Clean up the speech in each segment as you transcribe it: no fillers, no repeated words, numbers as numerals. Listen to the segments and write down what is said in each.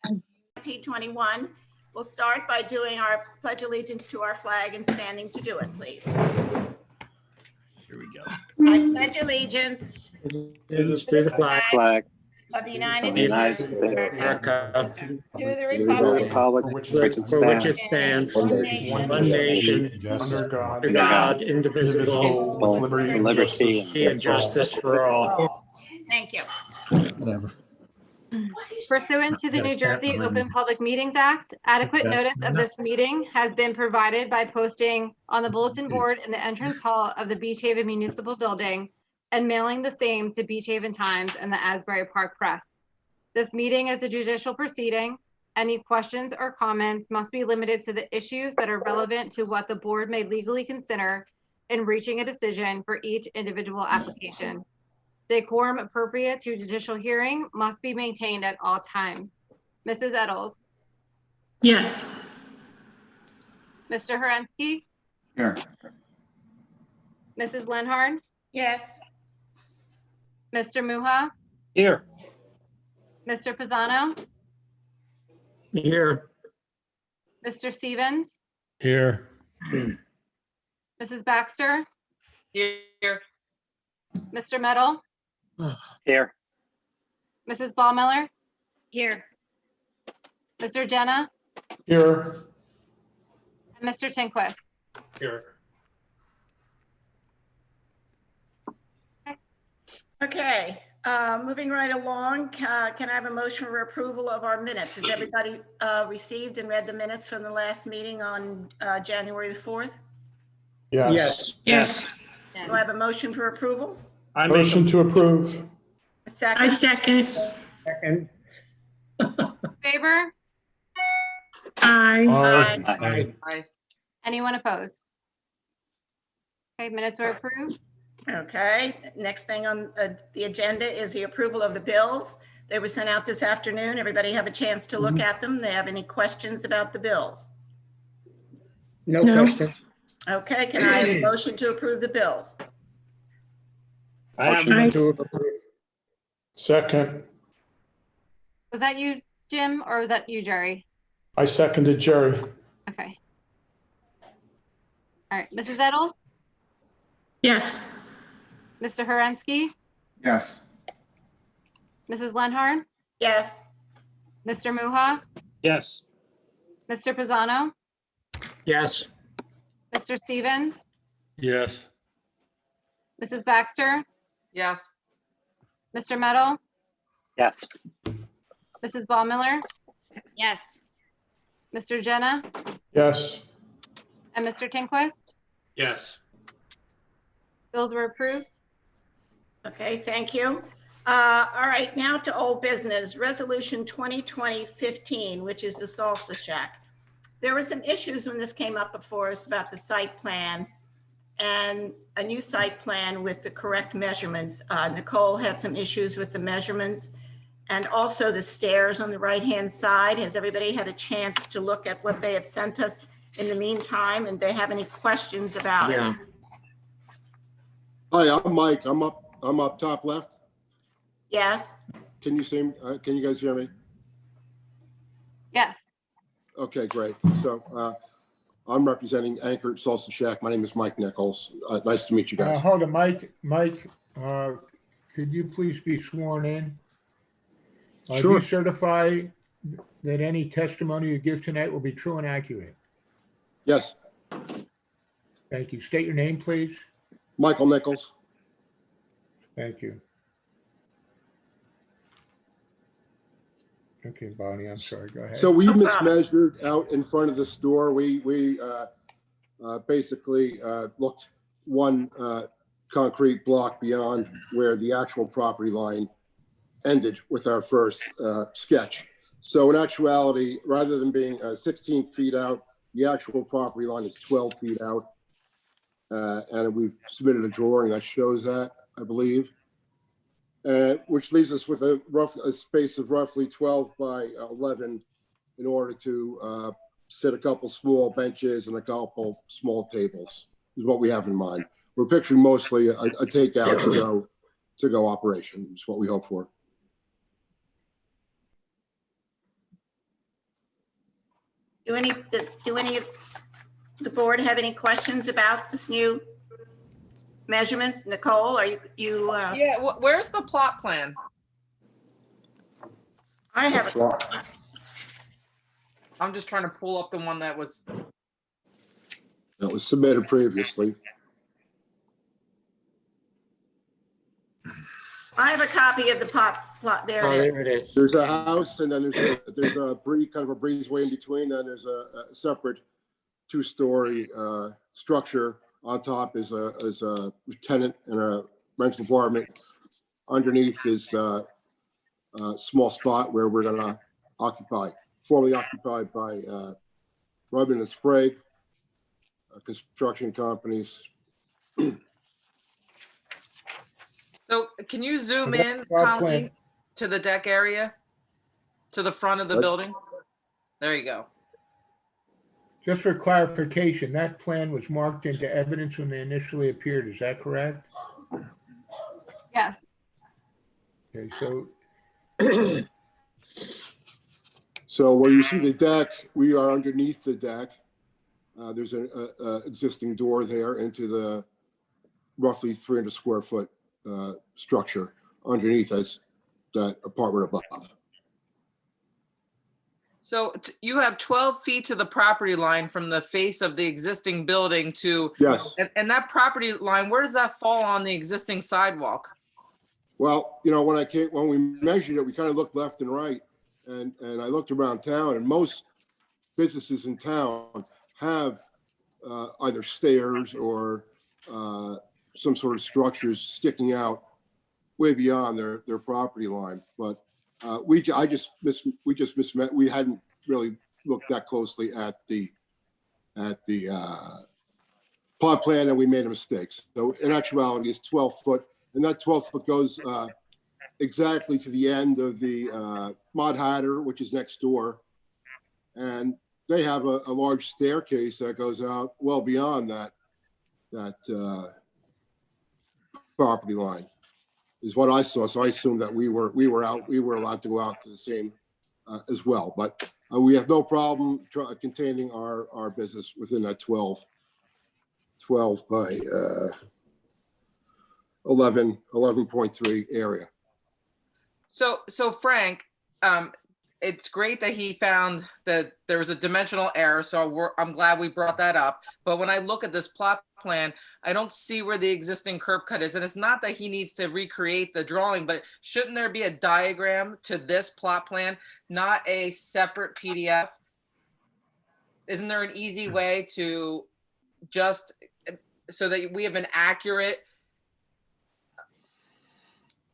2021. We'll start by doing our pledge allegiance to our flag and standing to do it, please. Here we go. I pledge allegiance to the flag of the of United the United States, States, America, to the the republic republic for which for which it stands, one one nation, nation, under God, under God, indivisible, with liberty and liberty and justice for all. justice for all. Thank you. Whatever. Pursuant to the New Jersey Open Public Meetings Act, adequate notice of this meeting has been provided by posting on the bulletin board in the entrance hall of the Beach Haven Municipal Building and mailing the same to Beach Haven Times and the Asbury Park Press. This meeting is a judicial proceeding. Any questions or comments must be limited to the issues that are relevant to what the board may legally consider in reaching a decision for each individual application. Decorum appropriate to judicial hearing must be maintained at all times. Mrs. Eddles? Yes. Mr. Herensky? Here. Mrs. Lenhard? Yes. Mr. Muha? Here. Mr. Pisano? Here. Mr. Stevens? Here. Mrs. Baxter? Here. Mr. Meadow? Here. Mrs. Ballmiller? Here. Mr. Jenna? Here. And Mr. Tinquist? Here. Okay, moving right along, can I have a motion for approval of our minutes? Has everybody received and read the minutes from the last meeting on January the 4th? Yes. Yes. Do I have a motion for approval? Motion to approve. A I second? second. Favor? Aye. Aye. Aye. Anyone opposed? Okay, minutes were approved. Okay, next thing on the agenda is the approval of the bills. They were sent out this afternoon. Everybody have a chance to look at them. They have any questions about the bills? No No. questions. Okay, can I have a motion to approve the bills? I have Motion. to approve. Second. Was that you, Jim, or was that you, Jerry? I seconded Jerry. Okay. All right, Mrs. Eddles? Yes. Mr. Herensky? Yes. Mrs. Lenhard? Yes. Mr. Muha? Yes. Mr. Pisano? Yes. Mr. Stevens? Yes. Mrs. Baxter? Yes. Mr. Meadow? Yes. Mrs. Ballmiller? Yes. Mr. Jenna? Yes. And Mr. Tinquist? Yes. Bills were approved. Okay, thank you. All right, now to old business, Resolution 2020-15, which is the Salsa Shack. There were some issues when this came up before us about the site plan and a new site plan with the correct measurements. Nicole had some issues with the measurements and also the stairs on the right-hand side. Has everybody had a chance to look at what they have sent us in the meantime? And they have any questions about it? Yeah. Hi, I'm Mike. I'm up top left. Yes. Can you see me? Can you guys hear me? Yes. Okay, great. So I'm representing Anchor Salsa Shack. My name is Mike Nichols. Nice to meet you guys. Hold on, Mike, could you please be sworn in? Do Sure. you certify that any testimony you give tonight will be true and accurate? Yes, Thank you. State your name, please. Michael Nichols. Thank you. Okay, Bonnie, I'm sorry, go ahead. So we No problem. mismeasured out in front of the store. We basically looked one concrete block beyond where the actual property line ended with our first sketch. So in actuality, rather than being 16 feet out, the actual property line is 12 feet out. And we've submitted a drawing that shows that, I believe. Which leaves us with a space of roughly 12 by 11 in order to set a couple small benches and a couple small tables is what we have in mind. We're picturing mostly a takeout to go operation is what we hope for. Do any of the board have any questions about this new measurements? Nicole, are you, Yeah, where's the plot plan? I have a, I'm just trying to pull up the one that was, That was submitted previously. I have a copy of the plot, there Oh, it is. there it is. There's a house and then there's a kind of a breezeway in between. Then there's a separate two-story structure. On top is a tenant and a rental apartment. Underneath is a small spot where we're gonna occupy, formerly occupied by Rubin and Sprague, construction companies. so can you zoom Okay, in, plot Colleen, plan. to the deck area? To the front of the What? building? There you go. Just for clarification, that plan was marked into evidence when they initially appeared. Is that correct? Yes. Okay, so So where you see the deck, we are underneath the deck. There's an existing door there into the roughly 300 square foot structure underneath us, that apartment above. So you have 12 feet to the property line from the face of the existing building to, Yes. and that property line, where does that fall on the existing sidewalk? Well, you know, when we measured it, we kind of looked left and right, and I looked around town, and most businesses in town have either stairs or some sort of structures sticking out way beyond their property line. But we just mismet. We hadn't really looked that closely at the plot plan, and we made a mistake. So in actuality, it's 12 foot. And that 12 foot goes exactly to the end of the Mod Hatter, which is next door. And they have a large staircase that goes out well beyond that property line, is what I saw. So I assumed that we were allowed to go out to the same as well. But we have no problem containing our business within that 12 by 11.3 area. So Frank, it's great that he found that there was a dimensional error. So I'm glad we brought that up. But when I look at this plot plan, I don't see where the existing curb cut is. And it's not that he needs to recreate the drawing, but shouldn't there be a diagram to this plot plan, not a separate PDF? Isn't there an easy way to just, so that we have an accurate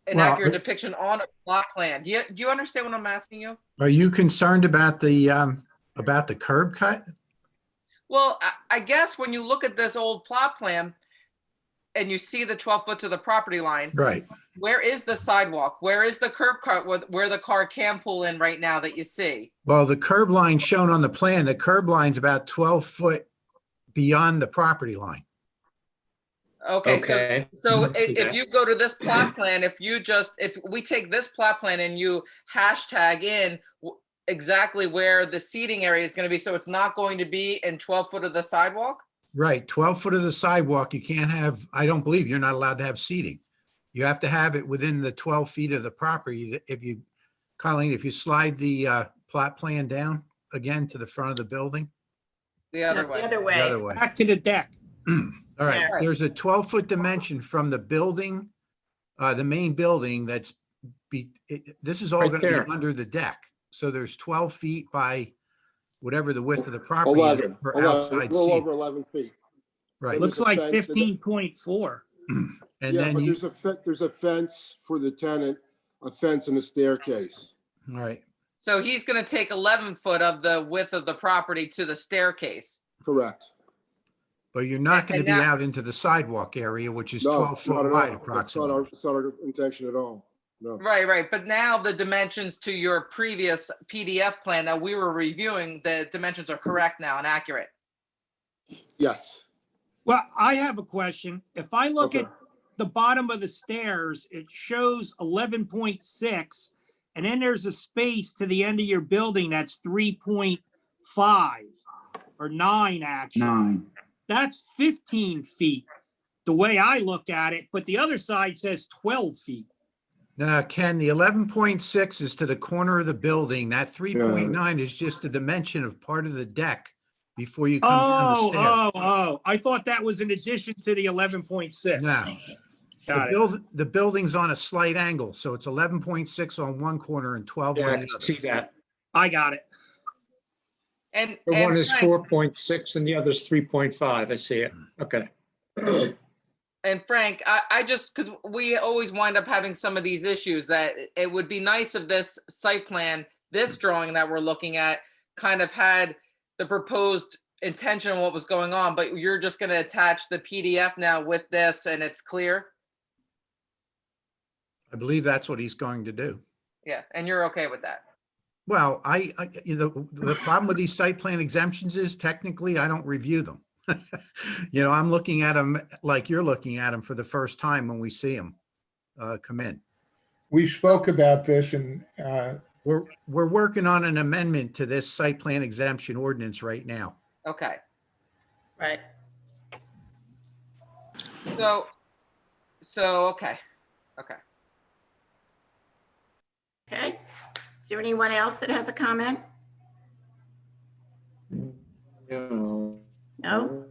depiction on a plot plan? Do you understand what I'm asking you? Are you concerned about the curb cut? Well, I guess when you look at this old plot plan and you see the 12 foot to the property line, Right. where is the sidewalk? Where is the curb cut where the car can pull in right now that you see? Well, the curb line shown on the plan, the curb line's about 12 foot beyond the property line. Okay, Okay. so if you go to this plot plan, if we take this plot plan and you hashtag in exactly where the seating area is going to be, so it's not going to be in 12 foot of the sidewalk? Right, 12 foot of the sidewalk, you can't have, I don't believe you're not allowed to have seating. You have to have it within the 12 feet of the property. Colleen, if you slide the plot plan down again to the front of the building. The other The way. other way. The other way. Back to the deck. All right, Yeah. there's a 12-foot dimension from the building, the main building this is all Right going to there. be under the deck. So there's 12 feet by whatever the width of the property is 11, for 11, a outside little seating. over 11 feet. Right, Looks like There's a fence and- 15.4. and Yeah, then but you, there's a fence for the tenant, a fence and a staircase. all right, So he's going to take 11 foot of the width of the property to the staircase. Correct. but you're not going to And be now- out into the sidewalk area, which is No, 12 not foot at wide all. approximately. It's not our intention at all. No. Right. But now the dimensions to your previous PDF plan that we were reviewing, the dimensions are correct now and accurate. Yes. Well, I have a question. If I look Okay. at the bottom of the stairs, it shows 11.6, and then there's a space to the end of your building that's 5 or 9 actually. 9. That's 15 feet, the way I look at it, but the other side says 12 feet. Now, Ken, the 11.6 is to the corner of the building. That 3.9 is just the dimension of part of the deck before you come down the stair. Oh, I thought that was in addition to the 11.6. No. Got it. The building's on a slight angle, so it's 11.6 on one corner and 12 Yeah, on I the can other. see that. I got it. And The one is Frank, 4.6 and the other's 3.5. I see it. Okay. And Frank, I just, because we always wind up having some of these issues, that it would be nice if this site plan, this drawing that we're looking at, kind of had the proposed intention of what was going on, but you're just going to attach the PDF now with this and it's clear? I believe that's what he's going to do. Yeah, and you're okay with that? Well, the problem with these site plan exemptions is technically I don't review them. I'm looking at them like you're looking at them for the first time when we see them come in. We spoke about this and We're working on an amendment to this site plan exemption ordinance right now. Okay. Right. So, okay. Okay. Is there anyone else that has a comment? No. No?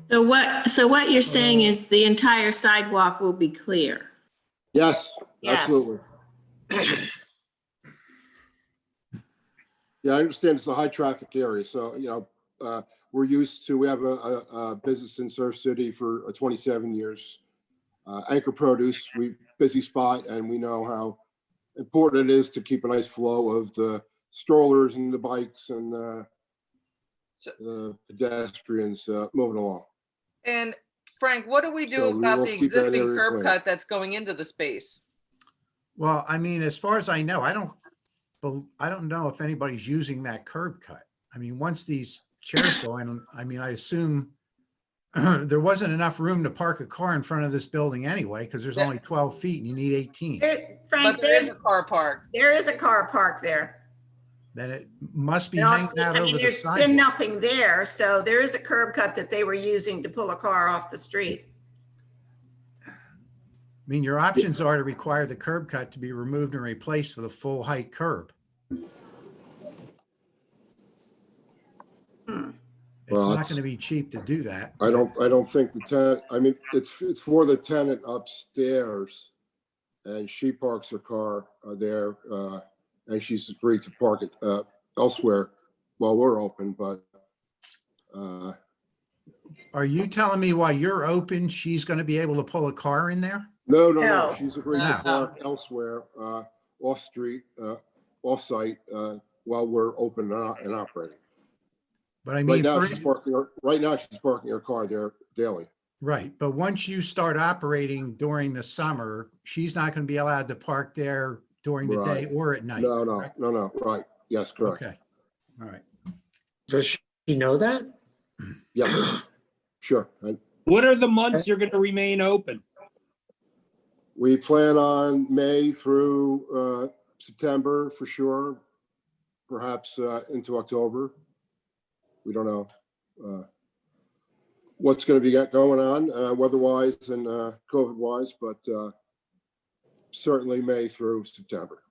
So what you're saying is the entire sidewalk will be clear? Yes, Yes. absolutely. Yeah, I understand it's a high traffic area, so, we have a business in Surf City for 27 years. Anchor Produce, busy spot, and we know how important it is to keep a nice flow of the strollers and the bikes and the pedestrians moving along. And Frank, what do we do So we about will the keep that existing area curb clean. cut that's going into the space? Well, I mean, as far as I know, I don't know if anybody's using that curb cut. I mean, once these chairs go in, I mean, I assume there wasn't enough room to park a car in front of this building anyway, because there's Yeah. only 12 feet and you need 18. Frank, But there is a car park. there is a car parked there. Then it must be And hanging also, out I mean, over the there's been sidewalk. nothing there, so there is a curb cut that they were using to pull a car off the street. I mean, your options are to require the curb cut to be removed and replaced with a full height curb. It's Well, not it's- going to be cheap to do that. I don't think the tenant, I mean, it's for the tenant upstairs, and she parks her car there, and she's agreed to park it elsewhere while we're open, but Are you telling me while you're open, she's going to be able to pull a car in there? no, No. she's agreed No. to park elsewhere, off street, off site, while we're open and operating. But I mean, Right now, she's parking her car there daily. right. But once you start operating during the summer, she's not going to be allowed to park there during the day Right. or at night. No, correct? right. Yes, correct. Okay. All right. Does she know that? Yeah, sure. What are the months you're going to remain open? We plan on May through September for sure, perhaps into October. We don't know what's going to be going on weather-wise and COVID-wise, but certainly May through September.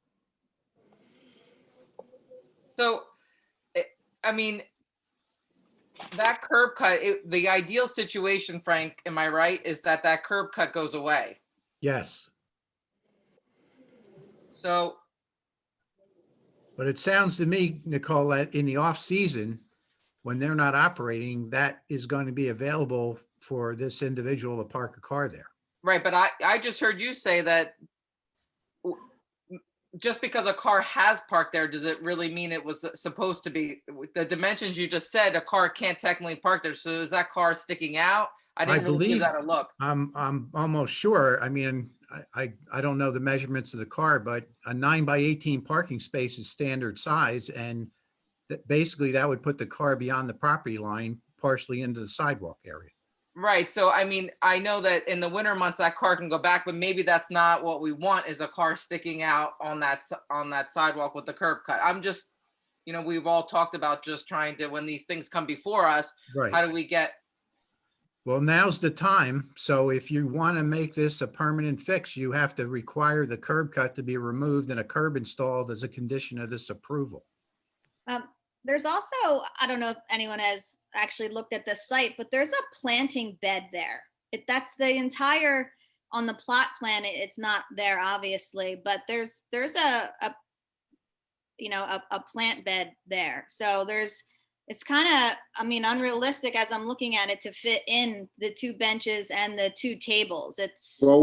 So, I mean, that curb cut, the ideal situation, Frank, am I right, is that curb cut goes away? Yes. So, But it sounds to me, Nicole, that in the off season, when they're not operating, that is going to be available for this individual to park a car there. right, but I just heard you say that just because a car has parked there, does it really mean it was supposed to be, the dimensions you just said, a car can't technically park there, so is that car sticking out? I didn't really give believe- that a look. I'm almost sure. I mean, I don't know the measurements of the car, but a 9x18 parking space is standard size. And basically that would put the car beyond the property line, partially into the sidewalk area. Right, so I mean, I know that in the winter months that car can go back, but maybe that's not what we want, is a car sticking out on that sidewalk with the curb cut. I'm just you know, we've all talked about just trying to, when these things come before us, how Right. do we get, Well, now's the time. So if you want to make this a permanent fix, you have to require the curb cut to be removed and a curb installed as a condition of this approval. There's also, I don't know if anyone has actually looked at this site, but there's a planting bed there. That's the entire, on the plot plan, it's not there obviously, but there's a plant bed there. So it's kind of, I mean, unrealistic as I'm looking at it to fit in the 2 benches and the 2 tables. Well,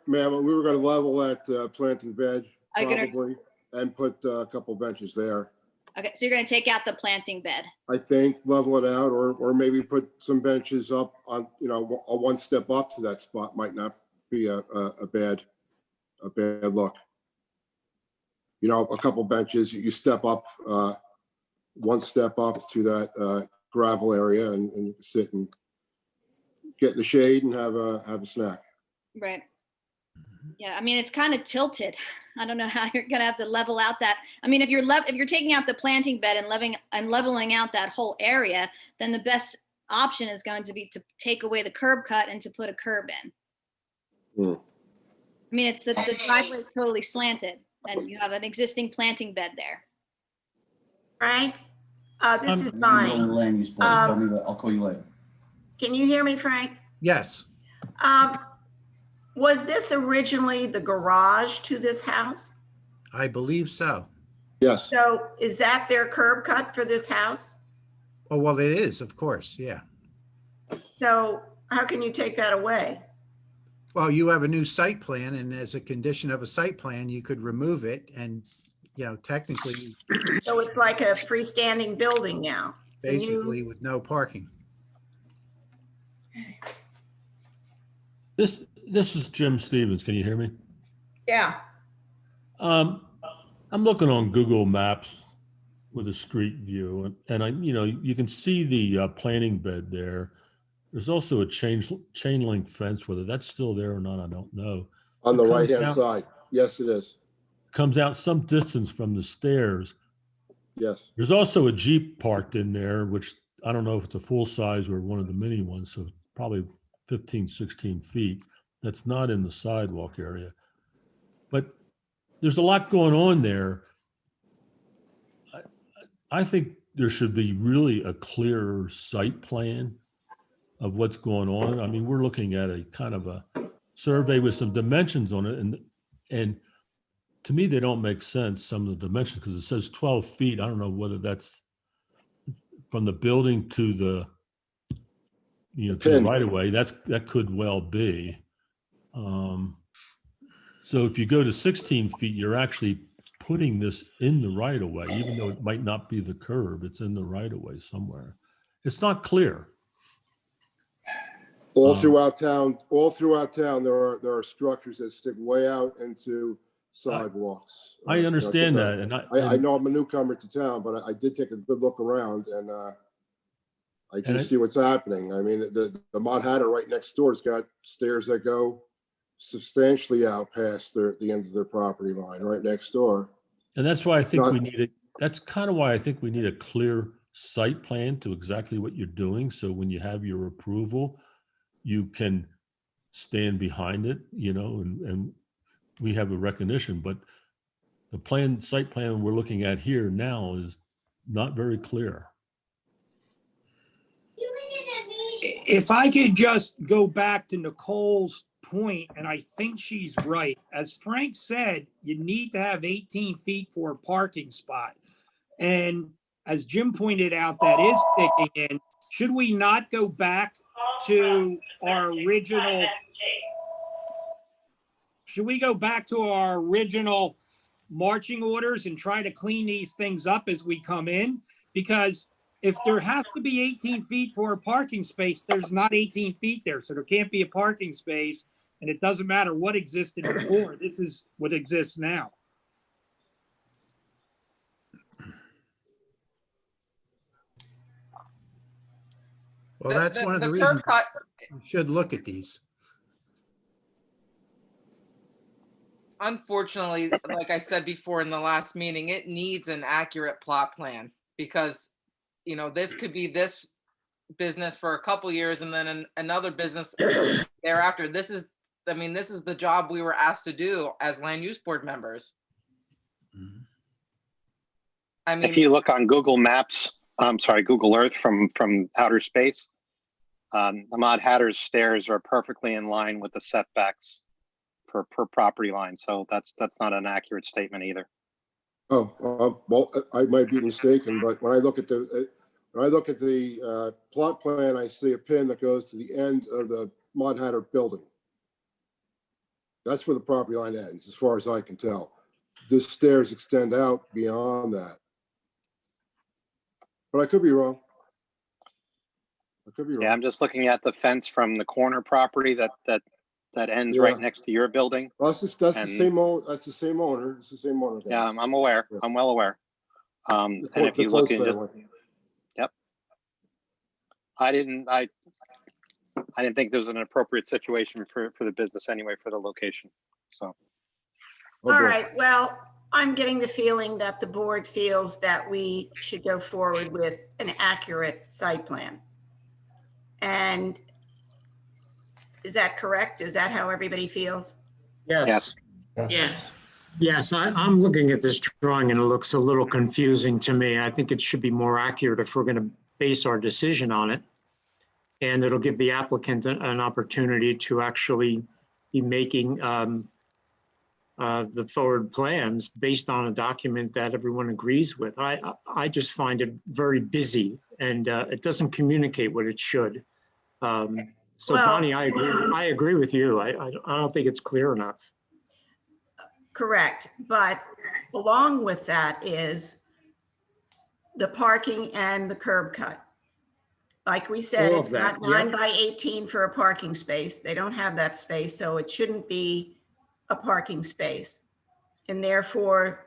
ma'am, we were gonna level that planting bed Are you gonna- probably and put a couple benches there. Okay, so you're gonna take out the planting bed. I think level it out or maybe put some benches up on, a 1 step up to that spot might not be a bad look. A couple benches, you step up, 1 step up to that gravel area and you can sit and get in the shade and have a snack. Right. Yeah, I mean, it's kind of tilted. I don't know how you're gonna have to level out that. I mean, if you're taking out the planting bed and leveling out that whole area, then the best option is going to be to take away the curb cut and to put a curb in. Hmm. I mean, it's the driveway is totally slanted and you have an existing planting bed there. Frank, this is I'm Bonnie. Land use plan. Tell me that. I'll call you later. Can you hear me, Frank? Yes. Was this originally the garage to this house? I believe so. Yes, So is that their curb cut for this house? Oh, well, it is, of course. Yeah. So how can you take that away? Well, you have a new site plan, and as a condition of a site plan, you could remove it and, technically, So it's like a freestanding building now. So basically with no parking. This is Jim Stevens. Can you hear me? Yeah. I'm looking on Google Maps with a street view, and you can see the planting bed there. There's also a chain link fence. Whether that's still there or not, I don't know. on the It comes right-hand out- side. Yes, it is. Comes out some distance from the stairs. Yes. There's also a Jeep parked in there, which I don't know if it's a full size or one of the mini ones, so probably 15, 16 feet. That's not in the sidewalk area. But there's a lot going on there. I think there should be really a clearer site plan of what's going on. I mean, we're looking at a kind of a survey with some dimensions on it, and to me, they don't make sense, some of the dimensions, because it says 12 feet. I don't know whether that's from the building to the, to the Pin. right of way. That could well be. So if you go to 16 feet, you're actually putting this in the right of way, even though it might not be the curb, it's in the right of way somewhere. It's not clear. All throughout town, there are structures that stick way out into sidewalks. I understand that, and I know I'm a newcomer to town, but I did take a good look around and I do see what's happening. I mean, the Mott Hatter right next door has got stairs that go substantially out past the end of their property line right next door. And that's why I think that's kind of why I think we need a clear site plan to exactly what you're doing. So when you have your approval, you can stand behind it, and we have a recognition, but the site plan we're looking at here now is not very clear. If I could just go back to Nicole's point, and I think she's right. As Frank said, you need to have 18 feet for a parking spot. And as Jim pointed out, that is sticking in. Should we not go back to our original? Should we go back to our original marching orders and try to clean these things up as we come in? Because if there has to be 18 feet for a parking space, there's not 18 feet there. So there can't be a parking space. And it doesn't matter what existed before. This is what exists now. Well, that's one of the curb reasons cut, we should look at these. unfortunately, like I said before in the last meeting, it needs an accurate plot plan. because, you know, this could be this business for a couple years and then another business thereafter. This is the job we were asked to do as land use board members. I mean, If you look on Google Maps, Google Earth from outer space, Ahmad Hatter's stairs are perfectly in line with the setbacks per property line. So that's not an accurate statement either. Oh, well, I might be mistaken, but when I look at the plot plan, I see a pin that goes to the end of the Mud Hatter building. That's where the property line ends, as far as I can tell. The stairs extend out beyond that. But I could be wrong. Yeah, I'm just looking at the fence from the corner property that ends right next to your building. Well, that's the same owner. It's the same owner. Yeah, I'm aware. I'm well aware. And if you look in, yep. I didn't think there was an appropriate situation for the business anyway, for the location. So. All right. Well, I'm getting the feeling that the board feels that we should go forward with an accurate site plan. And is that correct? Is that how everybody feels? Yes. Yes. Yes, I'm looking at this drawing and it looks a little confusing to me. I think it should be more accurate if we're going to base our decision on it. And it'll give the applicant an opportunity to actually be making the forward plans based on a document that everyone agrees with. I just find it very busy and it doesn't communicate what it should. So Well, Bonnie, I agree with you. I don't think it's clear enough. Correct. But along with that is the parking and the curb cut. Like we said, All of it's that, not 9 by 18 for a parking space. They don't have that space, so it shouldn't be a parking space. And therefore,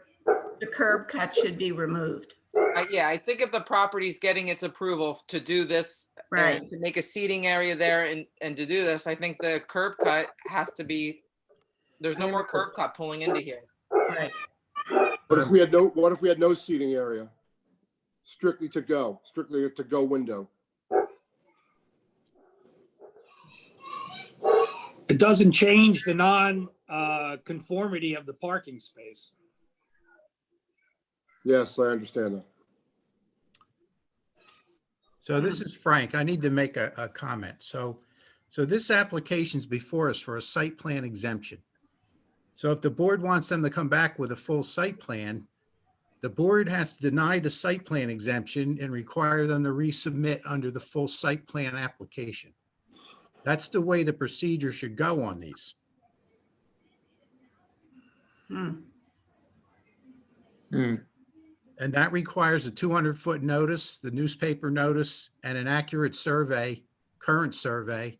the curb cut should be removed. yeah, I think if the property's getting its approval to do this, Right. to make a seating area there and to do this, I think the curb cut has to be, there's no more curb cut pulling into here. Right. What if we had no seating area? Strictly a to-go window. It doesn't change the non-conformity of the parking space. Yes, I understand that. So this is Frank. I need to make a comment. So this application's before us for a site plan exemption. So if the board wants them to come back with a full site plan, the board has to deny the site plan exemption and require them to resubmit under the full site plan application. That's the way the procedure should go on these. And that requires a 200-foot notice, the newspaper notice, and an accurate survey, current survey,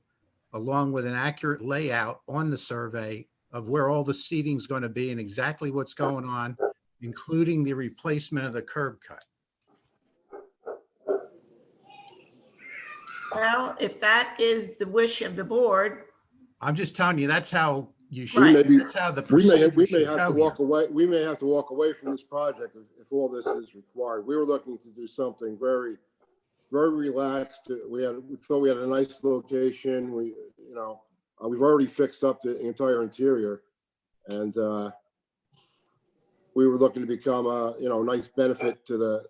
along with an accurate layout on the survey of where all the seating is going to be and exactly what's going on, including the replacement of the curb cut. Well, if that is the wish of the board. I'm just telling you, that's how you should, Right. that's how the procedure We may should have go to here. walk away. We may have to walk away from this project if all this is required. We were looking to do something very, very relaxed. We thought we had a nice location. We've already fixed up the entire interior, and we were looking to become a nice benefit to the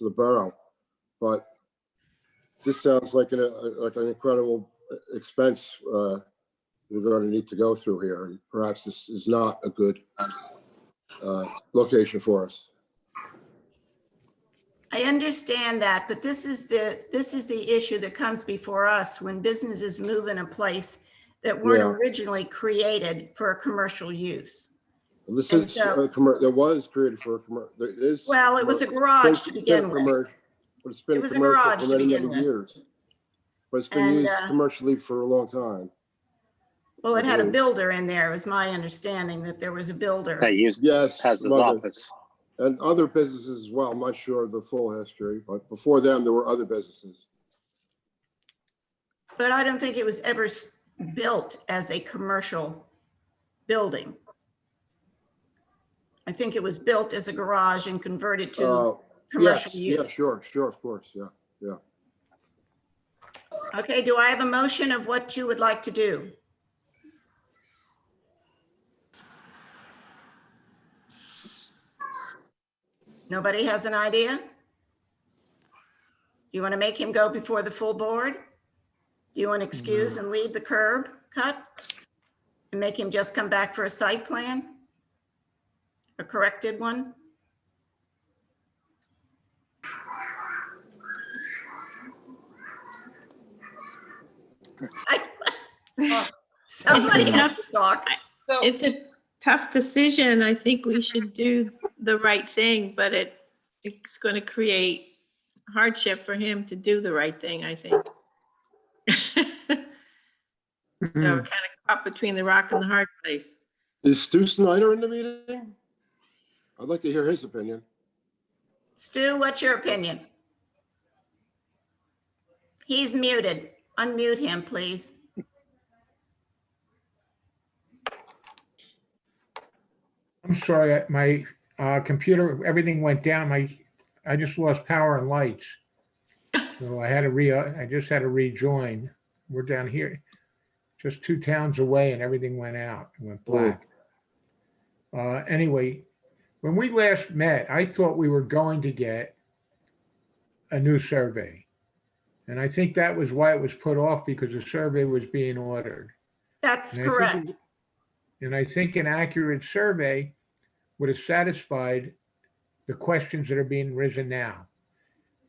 borough. But this sounds like an incredible expense we're going to need to go through here. And perhaps this is not a good location for us. I understand that, but this is the issue that comes before us when businesses move in a place that weren't originally created for a commercial use. Well, this is that was created for a commercial. Well, it was a garage to begin with. But it's been It was a commercial garage for to many, begin many with. years. But it's been used commercially for a long time. Well, it had a builder in there. It was my understanding that there was a builder. Yes, has his office. And other businesses as well. I'm not sure of the full history, but before them, there were other businesses. But I don't think it was ever built as a commercial building. I think it was built as a garage and converted to commercial Yes, use. sure, of course, yeah. Okay, do I have a motion of what you would like to do? Nobody has an idea? Do you want to make him go before the full board? Do you want to excuse and leave the curb cut? And make him just come back for a site plan? A corrected one? Somebody has to talk. So, It's a tough decision. I think we should do the right thing, but it's going to create hardship for him to do the right thing, I think. So kind of caught between the rock and the hard place. Is Stu Snyder in the meeting? I'd like to hear his opinion. Stu, what's your opinion? He's muted. Unmute him, please. I'm sorry, my computer, everything went down. I just lost power and lights. So I just had to rejoin. We're down here, just 2 towns away, and everything went out. It went black. Anyway, when we last met, I thought we were going to get a new survey. And I think that was why it was put off, because the survey was being ordered. That's And correct. I think an accurate survey would have satisfied the questions that are being risen now.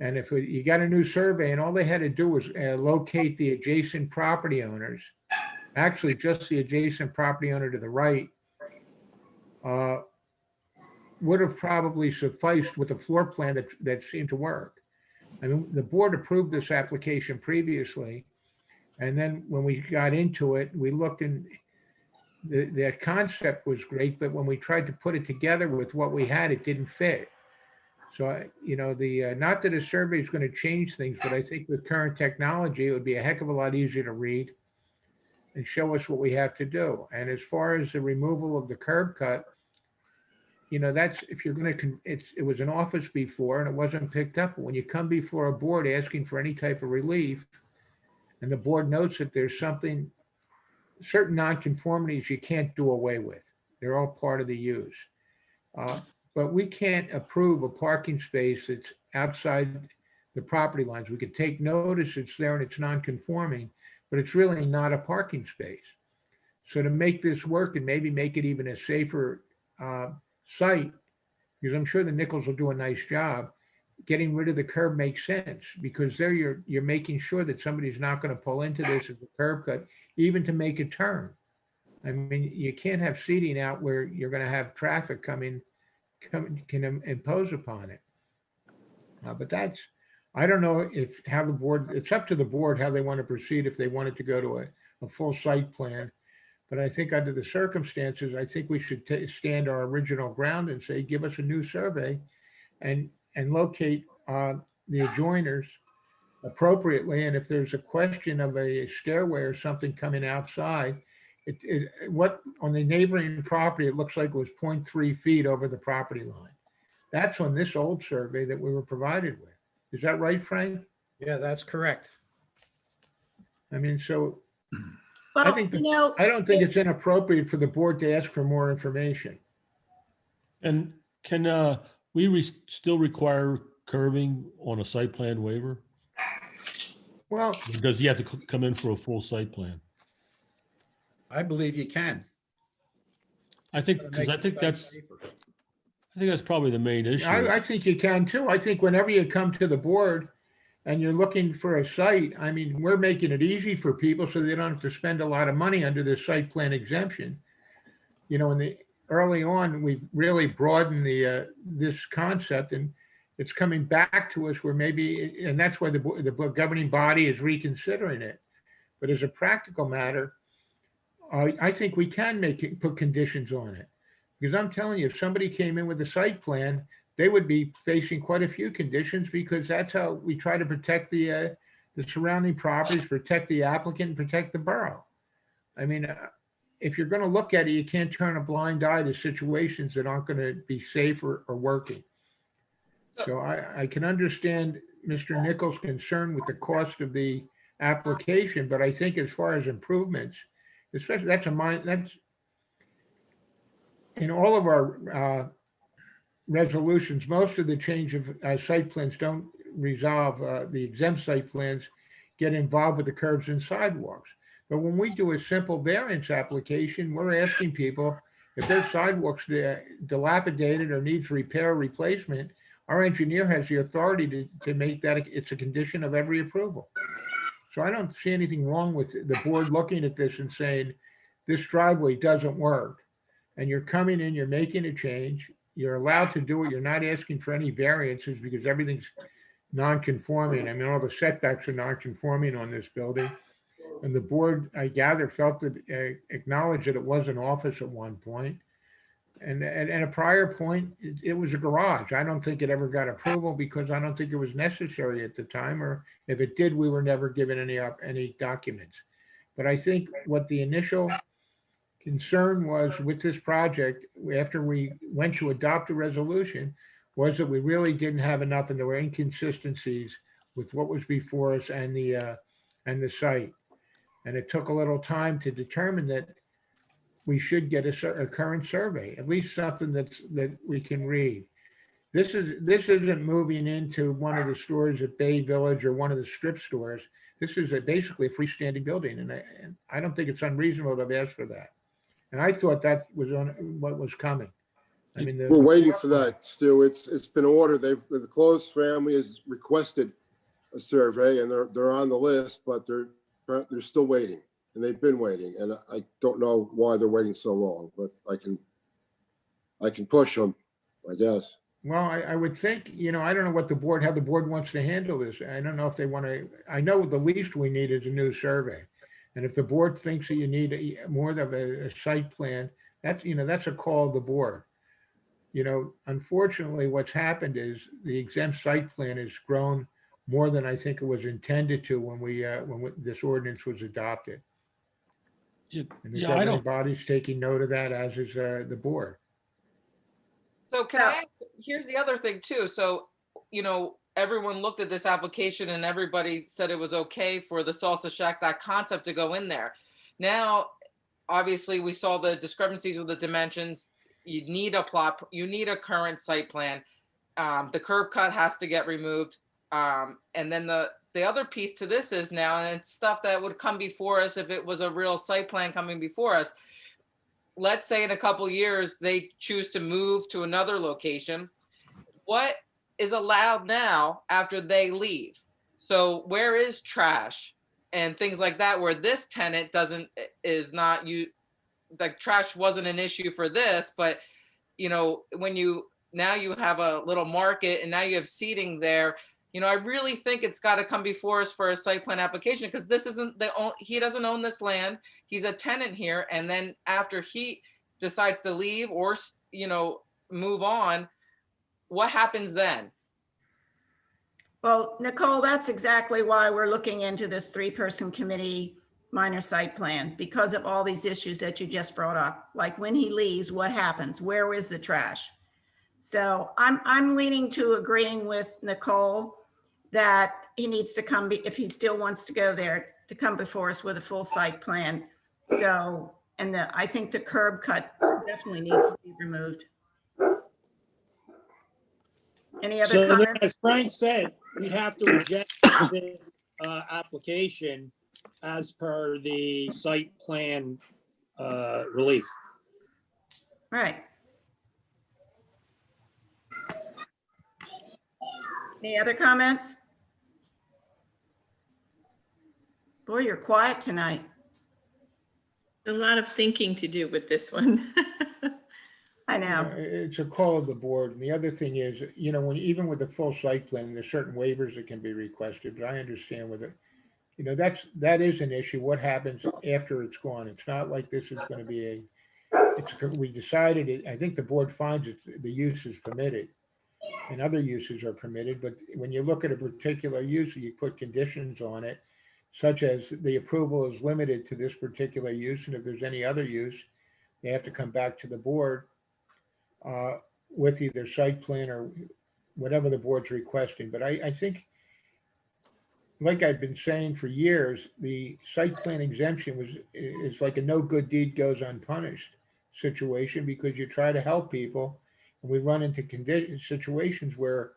And if you got a new survey and all they had to do was locate the adjacent property owners, actually just the adjacent property owner to the right, would have probably sufficed with a floor plan that seemed to work. I mean, the board approved this application previously. And then when we got into it, we looked, and the concept was great, but when we tried to put it together with what we had, it didn't fit. So, not that a survey is going to change things, but I think with current technology, it would be a heck of a lot easier to read and show us what we have to do. And as far as the removal of the curb cut, that's, if you're going to, it was an office before and it wasn't picked up. When you come before a board asking for any type of relief, and the board notes that there's certain nonconformities you can't do away with. They're all part of the use. But we can't approve a parking space that's outside the property lines. We could take notice it's there and it's non-conforming, but it's really not a parking space. So to make this work and maybe make it even a safer site, because I'm sure the Nichols will do a nice job, getting rid of the curb makes sense, because there you're making sure that somebody's not going to pull into this as a curb cut, even to make a turn. I mean, you can't have seating out where you're going to have traffic can impose upon it. But I don't know how the board, it's up to the board how they want to proceed, if they wanted to go to a full site plan. But I think under the circumstances, I think we should stand our original ground and say, give us a new survey and locate the adjoiners appropriately. And if there's a question of a stairway or something coming outside, what on the neighboring property, it looks like it was 0.3 feet over the property line. That's on this old survey that we were provided with. Is that right, Frank? Yeah, that's correct. I mean, so Well, I don't think it's inappropriate for the board to ask for more information. And can we still require curving on a site plan waiver? Well, Does he have to come in for a full site plan? I believe you can. I think that's probably the main issue. I think you can too. I think whenever you come to the board and you're looking for a site, I mean, we're making it easy for people so they don't have to spend a lot of money under this site plan exemption. Early on, we've really broadened this concept, and it's coming back to us where maybe, and that's why the governing body is reconsidering it. But as a practical matter, I think we can put conditions on it, because I'm telling you, if somebody came in with a site plan, they would be facing quite a few conditions, because that's how we try to protect the surrounding properties, protect the applicant, protect the borough. I mean, if you're going to look at it, you can't turn a blind eye to situations that aren't going to be safe or working. So I can understand Mr. Nichols' concern with the cost of the application, but I think as far as improvements, especially that's in all of our resolutions, most of the change of site plans don't resolve, the exempt site plans get involved with the curbs and sidewalks. But when we do a simple variance application, we're asking people if their sidewalks dilapidated or needs repair or replacement, our engineer has the authority to make that, it's a condition of every approval. So I don't see anything wrong with the board looking at this and saying, this driveway doesn't work. And you're coming in, you're making a change, you're allowed to do it, you're not asking for any variances because everything's non-conforming. I mean, all the setbacks are non-conforming on this building. And the board, I gather, felt that, acknowledged that it was an office at one point. And at a prior point, it was a garage. I don't think it ever got approval because I don't think it was necessary at the time, or if it did, we were never given any documents. But I think what the initial concern was with this project, after we went to adopt a resolution, was that we really didn't have enough and there were inconsistencies with what was before us and the site. And it took a little time to determine that we should get a current survey, at least something that we can read. This isn't moving into one of the stores at Bay Village or one of the strip stores. This is basically a freestanding building, and I don't think it's unreasonable to have asked for that. And I thought that was on what was coming. I mean, We're waiting for that, Stu. It's been ordered. The Close family has requested a survey, and they're on the list, but they're still waiting, and they've been waiting. And I don't know why they're waiting so long, but I can push them, I guess. Well, I would think, I don't know how the board wants to handle this. I don't know if they want to, I know the least we need is a new survey. And if the board thinks that you need more of a site plan, that's a call of the board. Unfortunately, what's happened is the exempt site plan has grown more than I think it was intended to when this ordinance was adopted. And the governing body's taking note of that, as is the board. So can I, here's the other thing too. So, everyone looked at this application and everybody said it was okay for the Salsa Shack, that concept, to go in there. Now, obviously we saw the discrepancies with the dimensions. You need a plot, you need a current site plan. The curb cut has to get removed. And then the other piece to this is now, and it's stuff that would come before us if it was a real site plan coming before us. Let's say in a couple years, they choose to move to another location. What is allowed now after they leave? So where is trash and things like that, where this tenant like trash wasn't an issue for this, but when you have a little market and now you have seating there, I really think it's got to come before us for a site plan application, because this isn't he doesn't own this land. He's a tenant here. And then after he decides to leave or, move on, what happens then? Well, Nicole, that's exactly why we're looking into this 3-person committee minor site plan, because of all these issues that you just brought up. Like when he leaves, what happens? Where is the trash? So I'm leaning to agreeing with Nicole that he needs to come, if he still wants to go there, to come before us with a full site plan. So, I think the curb cut definitely needs to be removed. Any other So then, comments? as Frank said, we'd have to reject this application as per the site plan relief. Right. Any other comments? Boy, you're quiet tonight. A lot of thinking to do with this one. I know. It's a call of the board. And the other thing is, even with the full site plan, there's certain waivers that can be requested, but I understand with it. That is an issue. What happens after it's gone? It's not like this is going to be we decided it. I think the board finds the use is permitted and other uses are permitted. But when you look at a particular use, you put conditions on it, such as the approval is limited to this particular use. And if there's any other use, they have to come back to the board with either site plan whatever the board's requesting. But I think, like I've been saying for years, the site plan exemption is like a no good deed goes unpunished situation, because you try to help people, and we run into situations where,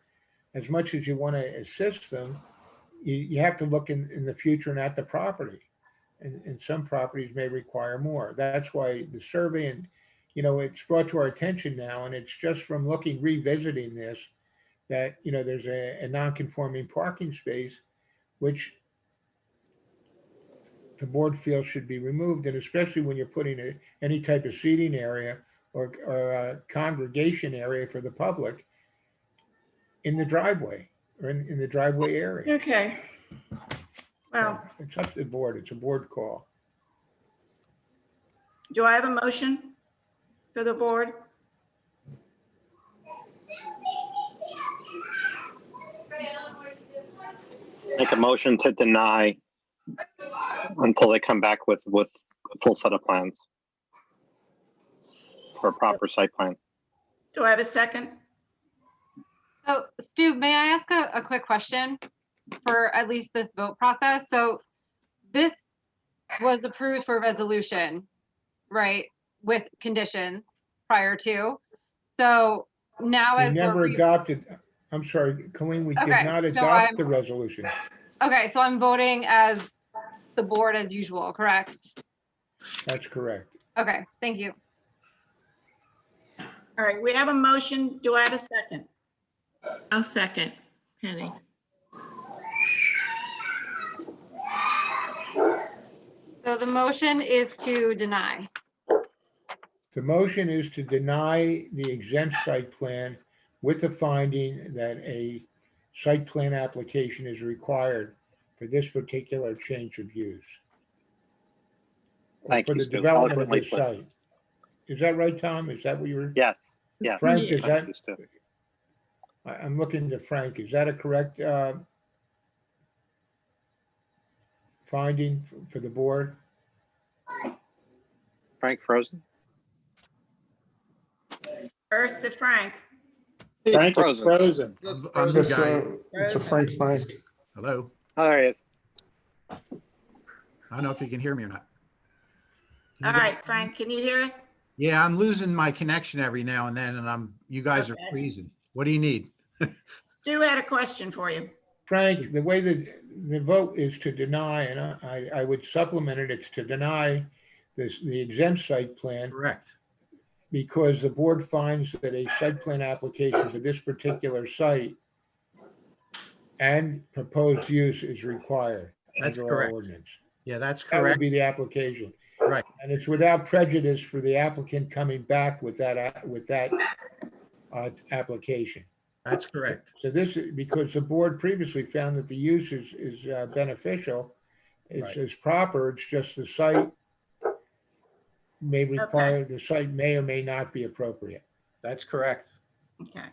as much as you want to assist them, you have to look in the future and at the property. And some properties may require more. That's why the survey, and, it's brought to our attention now, and it's just from revisiting this, that, there's a non-conforming parking space, which the board feels should be removed, and especially when you're putting any type of seating area or a congregation area for the public in the driveway, or in the driveway area. Okay. Well, It's up to the board. It's a board call. do I have a motion for the board? Make a motion to deny until they come back with a full set of plans for a proper site plan. Do I have a second? So Stu, may I ask a quick question for at least this vote process? So this was approved for resolution, right? With conditions prior to. So now We as we're never adopted, I'm sorry, Colleen, we did Okay, not so adopt the resolution. okay, so I'm voting as the board as usual, correct? That's correct. Okay, thank you. All right, we have a motion. Do I have a second? I'll second, Penny. So the motion is to deny. The motion is to deny the exempt site plan with the finding that a site plan application is required for this particular change of use. Or Thank for you, the Stu. development of Eloquently this put. site. Is that right, Tom? Is that what you were? Yes, yes. Frank, is Thank that, you, Stu. I'm looking to Frank. Is that a correct finding for the board? Frank frozen? Earth to Frank. He's Frank is frozen. frozen. I'm the It's guy. it's a Frank find. Hello? Oh, there he is. I don't know if you can hear me or not. Can All you right, Frank, can you hear us? Yeah, I'm losing my connection every now and then, and you guys are Okay. freezing. What do you need? Stu had a question for you. Frank, the way that the vote is to deny, and I would supplement it, it's to deny the exempt site plan Correct. because the board finds that a site plan application for this particular site and proposed use is required That's under our correct. ordinance. Yeah, that's That would correct. be the application. Right. And it's without prejudice for the applicant coming back with that application. That's correct. So this is because the board previously found that the use is beneficial. Right. It's proper. It's just the site may require, the site may or may not be appropriate. That's correct. Okay.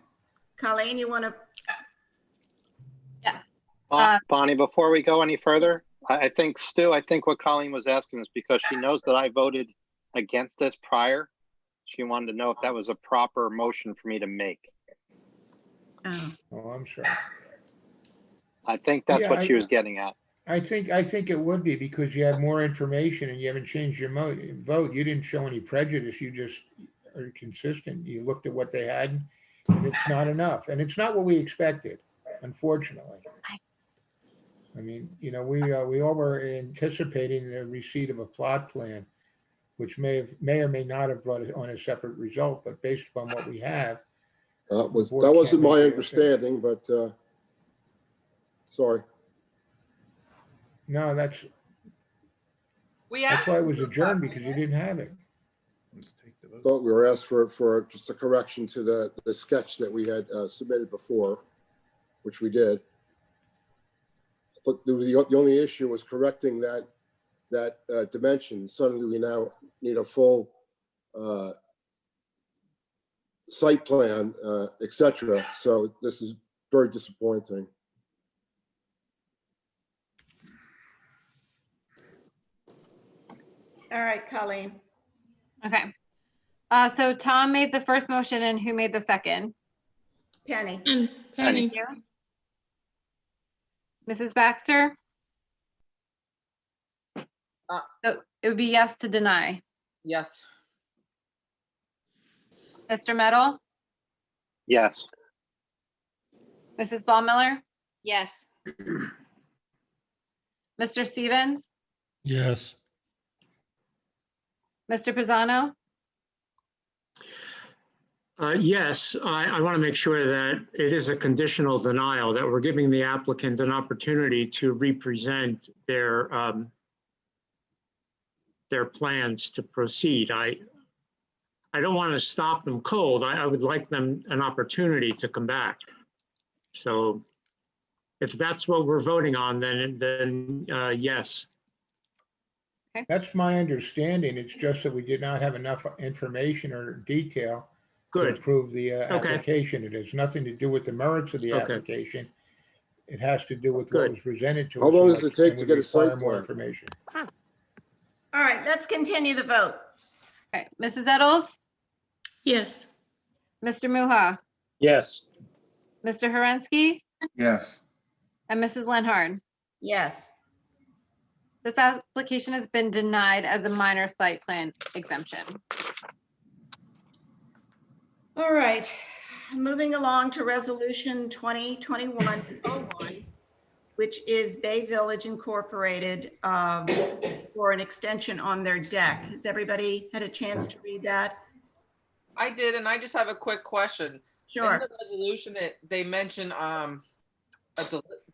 Colleen, you want to, Yes. Bonnie, before we go any further, I think, Stu, I think what Colleen was asking is because she knows that I voted against this prior. She wanted to know if that was a proper motion for me to make. Oh, I'm sorry. I think that's Yeah, what she was getting at. I think it would be because you have more information and you haven't changed your vote. You didn't show any prejudice. You just are consistent. You looked at what they had and it's not enough. And it's not what we expected, unfortunately. I mean, we all were anticipating the receipt of a plot plan, which may or may not have brought on a separate result, but based upon what we have. That wasn't my understanding, but, sorry. No, that's We asked. why it was adjourned, because you didn't have it. But we were asked for just a correction to the sketch that we had submitted before, which we did. But the only issue was correcting that dimension. Suddenly we now need a full site plan, et cetera. So this is very disappointing. all right, Colleen. Okay. So Tom made the first motion and who made the second? Penny. And Penny. Thank you. Mrs. Baxter? So it would be yes to deny. Yes. Mr. Meadow? Yes. Mrs. Ballmiller? Yes. Mr. Stevens? Yes. Mr. Pisano? Yes, I want to make sure that it is a conditional denial, that we're giving the applicant an opportunity to represent their plans to proceed. I don't want to stop them cold. I would like them an opportunity to come back. So if that's what we're voting on, then yes. That's my understanding. It's just that we did not have enough information or detail to Good. approve the Okay. application. It has nothing to do with the merits of the Okay. application. It has to do with what Good. was presented to us. How long and does what- it take and to we get a require site more plan? information. All right, let's continue the vote. Okay, Mrs. Eddles? Yes. Mr. Muha? Yes. Mr. Herensky? Yes. And Mrs. Lenhard? Yes. This application has been denied as a minor site plan exemption. All right, moving along to resolution 2021-01, which is Bay Village Incorporated for an extension on their deck. Has everybody had a chance to read that? I did, and I just have a quick question. In Sure. the resolution, they mention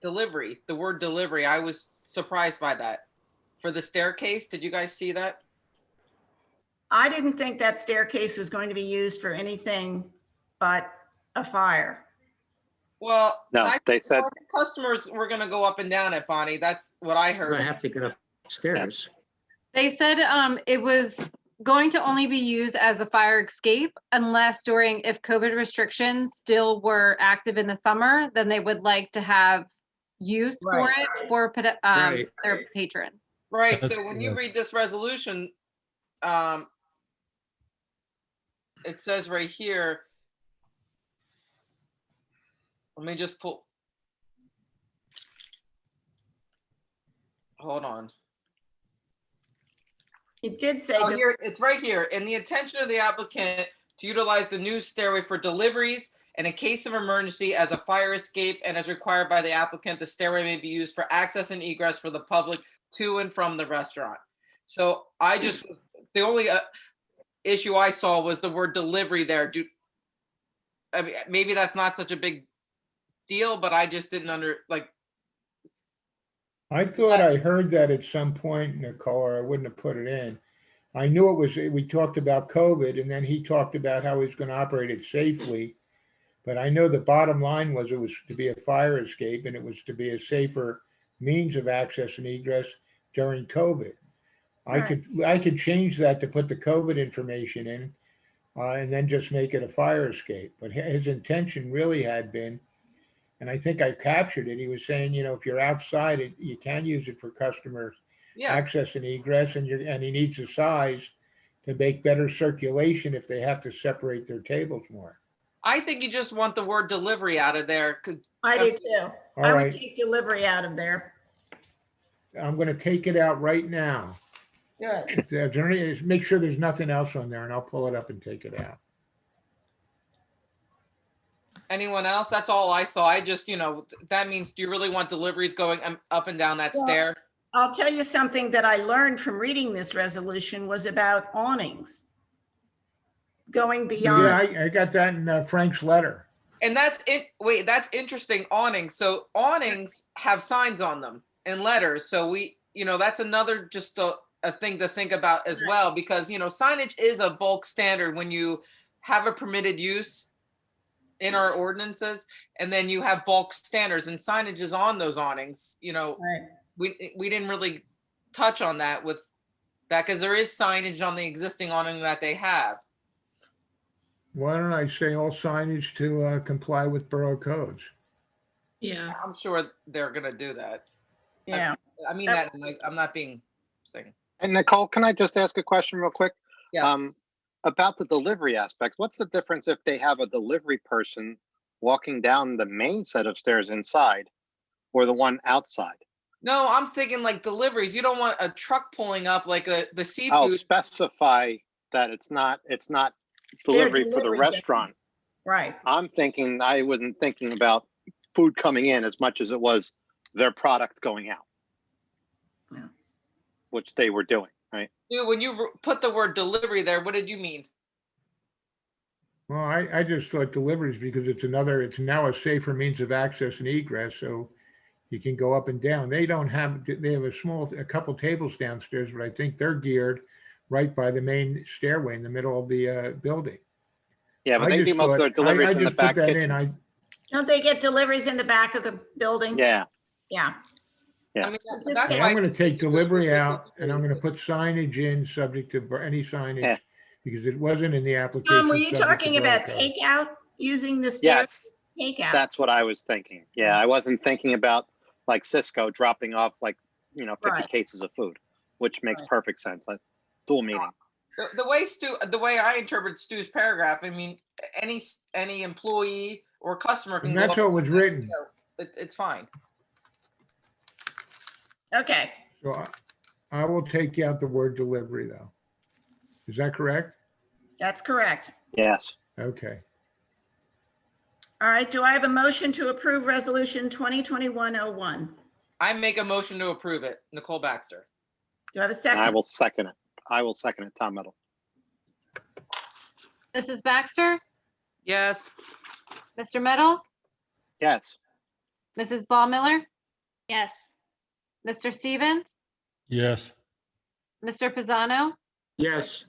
delivery, the word delivery. I was surprised by that. For the staircase, did you guys see that? I didn't think that staircase was going to be used for anything but a fire. Well, No, I they think said- customers were gonna go up and down it, Bonnie. That's what I I heard. have to get upstairs. They said it was going to only be used as a fire escape unless if COVID restrictions still were active in the summer, then they would like to have use for Right. it for Right. their patrons. Right, That's so when you correct. read this resolution, it says right here, let me just pull. Hold on. It did say, Oh, here, it's right here. In the intention of the applicant to utilize the new stairway for deliveries and in case of emergency as a fire escape and as required by the applicant, the stairway may be used for access and egress for the public to and from the restaurant. So the only issue I saw was the word delivery there. I mean, maybe that's not such a big deal, but I just didn't I thought I heard that at some point, Nicole, or I wouldn't have put it in. I knew we talked about COVID, and then he talked about how he's going to operate it safely. But I know the bottom line was it was to be a fire escape, and it was to be a safer means of access and egress during COVID. I could change that to put the COVID information in, and then just make it a fire escape. But his intention really had been, and I think I captured it. He was saying, if you're outside, you can use it for customers access and egress, and he needs a size to make better circulation if they have to separate their tables more. I think you just want the word delivery out of there. I do too. All I would right. take delivery out of there. I'm going to take it out right now. Good. Make sure there's nothing else on there, and I'll pull it up and take it out. Anyone else? That's all I saw. I just, that means, do you really want deliveries going up and down that stair? I'll tell you something that I learned from reading this resolution was about awnings. Going beyond. Yeah, I got that in Frank's letter. And that's it. Wait, that's interesting. Awnings. So awnings have signs on them and letters. So that's another just a thing to think about as well, because, signage is a bulk standard when you have a permitted use in our ordinances, and then you have bulk standards, and signage is on those awnings. We didn't really touch on that with that because there is signage on the existing awning that they have. Why don't I say all signage to comply with borough codes? Yeah. I'm sure they're gonna do that. Yeah. I mean that, I'm not being saying. And Nicole, can I just ask a question real quick? Yes. About the delivery aspect, what's the difference if they have a delivery person walking down the main set of stairs inside or the one outside? No, I'm thinking like deliveries. You don't want a truck pulling up like the I'll seafood. specify that it's not delivery for the deliveries, restaurant. Right. I wasn't thinking about food coming in as much as it was their product going out. Yeah. Which they were doing, right? Dude, when you put the word delivery there, what did you mean? Well, I just thought deliveries because it's now a safer means of access and egress, so you can go up and down. They have a couple tables downstairs, but I think they're geared right by the main stairway in the middle of the building. Yeah, but I they do just most of their thought- deliveries I in the just put back that in. kitchen. Don't they get deliveries in the back of the building? Yeah, Yeah. Yeah. I mean, Just that's take- why I'm going to take delivery out and I'm going to put. put signage in subject to any signage Yeah. because it wasn't in the application. Tom, were you subject to talking about borough code. takeout, using the stairs? yes, Takeout. that's what I was thinking. Yeah, I wasn't thinking about like Cisco dropping off 50 Right. cases of food, which makes Right. perfect sense. Like dual meaning. The way I interpret Stu's paragraph, I mean, any employee or customer can And go that's up what and was down, written. it's fine. Okay. So I will take out the word delivery though. Is that correct? That's correct. Yes. Okay. All right. Do I have a motion to approve resolution 2021-01? I make a motion to approve it. Nicole Baxter. Do I have a And second? I will second it. Tom Meadow. Mrs. Baxter, Yes. Mr. Meadow, Yes. Mrs. Ball Miller, Yes. Mr. Stevens, Yes. Mr. Pisano, Yes.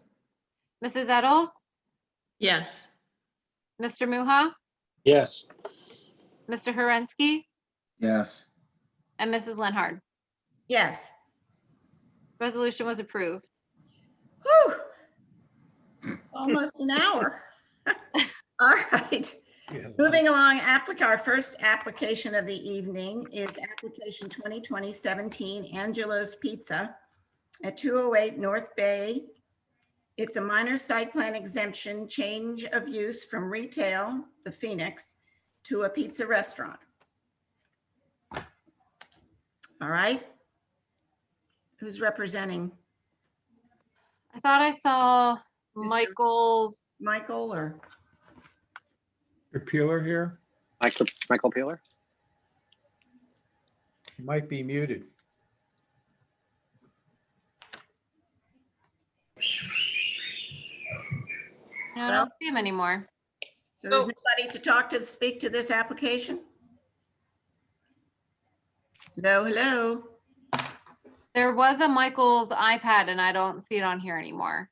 Mrs. Eddles, Yes. Mr. Muha, Yes. Mr. Herensky, Yes. and Mrs. Lenhard. Yes. Resolution was approved. Whew. Almost an hour. All right. Moving along, our first application of the evening is application 2020-17 Angelo's Pizza at 208 North Bay. It's a minor site plan exemption, change of use from retail, the Phoenix, to a pizza restaurant. All right. Who's representing? I thought I saw Michael or? Mr. Peeler here? Michael Peeler. Might be muted. No, I Well- don't see him anymore. So there's nobody to speak to this application? Hello, hello. There was a Michael's iPad and I don't see it on here anymore.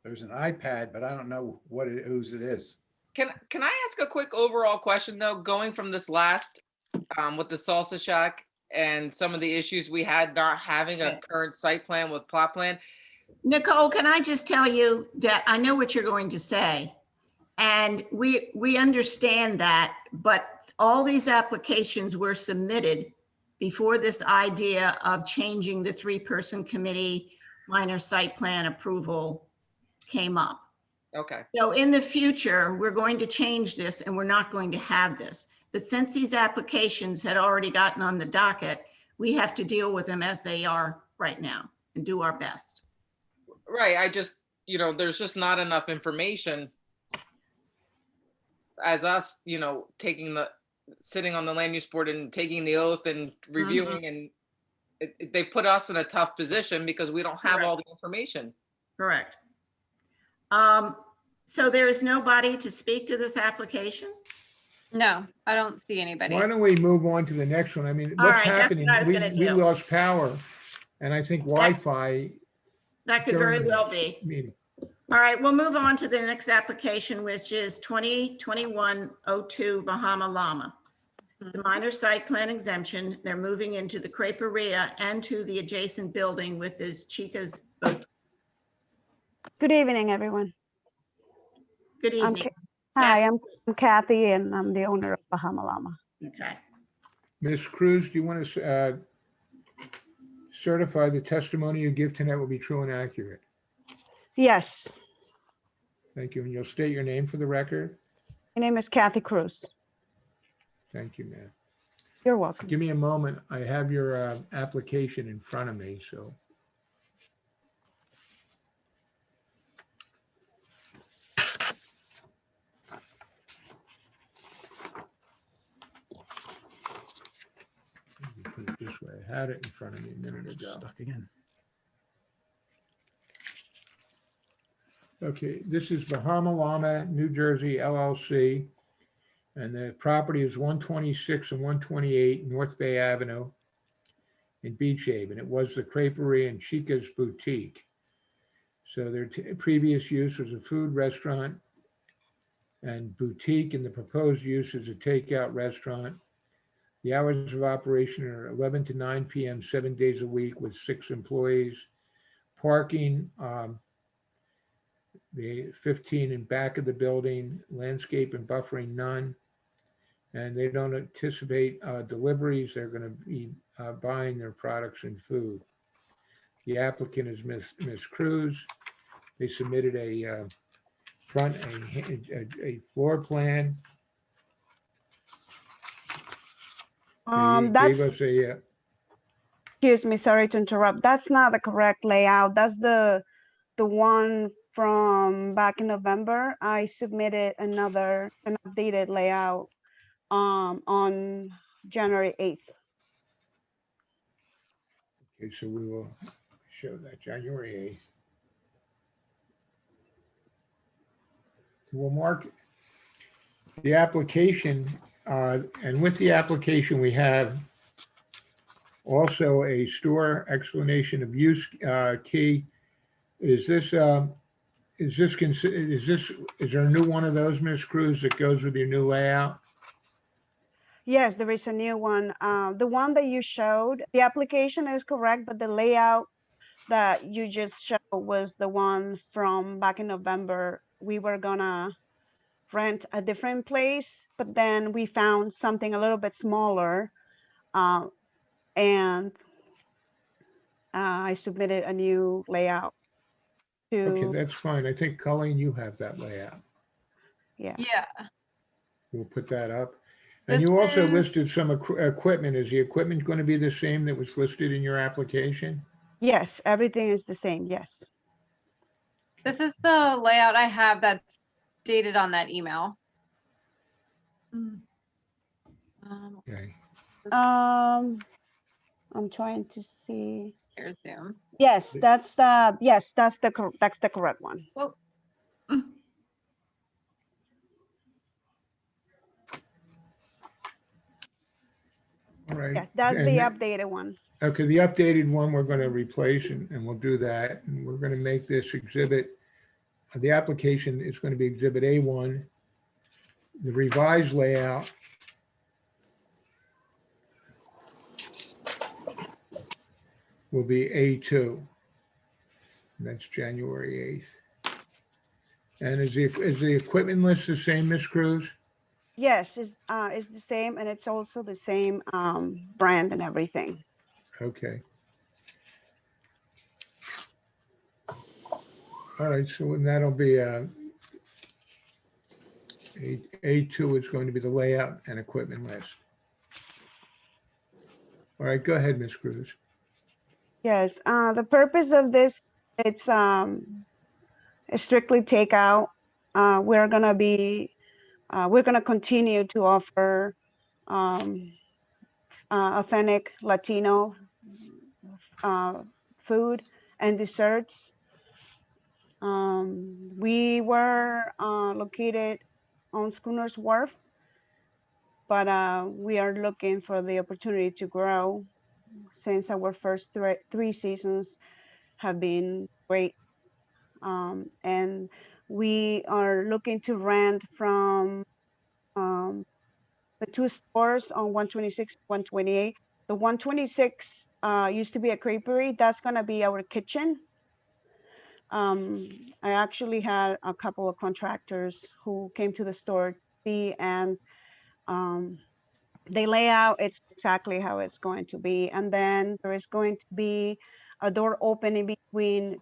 There's an iPad, but I don't know whose it is. Can I ask a quick overall question though, going from this last with the Salsa Shack and some of the issues we had not having a current site plan with plot plan? Nicole, can I just tell you that I know what you're going to say, and we understand that, but all these applications were submitted before this idea of changing the 3-person committee minor site plan approval came up. Okay. So in the future, we're going to change this and we're not going to have this. But since these applications had already gotten on the docket, we have to deal with them as they are right now and do our best. Right. I just, there's just not enough information as us, sitting on the land use board and taking the oath and reviewing and they put us in a tough position because we don't have all the information. Correct. So there is nobody to speak to this application? No, I don't see anybody. Why don't we move on to the next one? I mean, All what's right, that's happening? what I was gonna We do. lost power and I think Wi-Fi. That could very well be. meeting. All right, we'll move on to the next application, which is 2021-02 Bahama Llama. The minor site plan exemption, they're moving into the Creperia and to the adjacent building with this Chica's Boutique. Good evening, everyone. Good I'm evening. Hi, I'm Kathy, and I'm the owner of Bahama Llama. Okay. Ms. Cruz, do you want to certify the testimony you give tonight will be true and accurate? Yes, Thank you. And you'll state your name for the record. My name is Kathy Cruz. Thank you, ma'am. You're welcome. Give me a moment. I have your application in front of me, so. Let me put it this way. I had it in front of me a minute ago. Stuck again. Okay, this is Bahama Llama, New Jersey LLC. And the property is 126 and 128 North Bay Avenue in Beach Haven. It was the Creperie and Chica's Boutique. So their previous use was a food restaurant and boutique, and the proposed use is a takeout restaurant. The hours of operation are 11 to 9 p.m., 7 days a week with 6 employees. Parking, the 15 in back of the building, landscape and buffering, none. And they don't anticipate deliveries. They're going to be buying their products and food. The applicant is Miss Cruz. They submitted a floor plan. They That's, gave us a excuse me, sorry to interrupt. That's not the correct layout. That's the one from back in November. I submitted an updated layout on January 8th. okay, so we will show that January 8th. We'll mark the application, and with the application, we have also a store explanation of use key. Is there a new one of those, Ms. Cruz, that goes with your new layout? Yes, there is a new one. The one that you showed, the application is correct, but the layout that you just showed was the one from back in November. We were gonna rent a different place, but then we found something a little bit smaller. And I submitted a new layout Okay, to, that's fine. I think Colleen, you have that layout. yeah. Yeah. We'll put that up. And This you also is- listed some equipment. Is the equipment going to be the same that was listed in your application? Yes, everything is the same, yes. This is the layout I have that's dated on that email. Okay. I'm trying to see. Here's Zoom. Yes, that's the correct one. Whoa. All right. Yes, that's And the that- updated one. Okay, the updated one we're going to replace, and we'll do that. And we're going to make this exhibit. The application is going to be exhibit A1. The revised layout will be A2. And that's January 8th. And is the equipment list the same, Ms. Cruz? Yes, it's the same, and it's also the same brand and everything. Okay. All right, so that'll be A2 is going to be the layout and equipment list. All right, go ahead, Ms. Cruz. Yes, the purpose of this, it's strictly takeout. We're gonna continue to offer authentic Latino food and desserts. We were located on Schooner's Wharf, but we are looking for the opportunity to grow since our first three seasons have been great. And we are looking to rent from the two stores on 126, 128. The 126 used to be a creperie. That's gonna be our kitchen. I actually had a couple of contractors who came to the store to see, and they lay out it's exactly how it's going to be. And then there is going to be a door opening between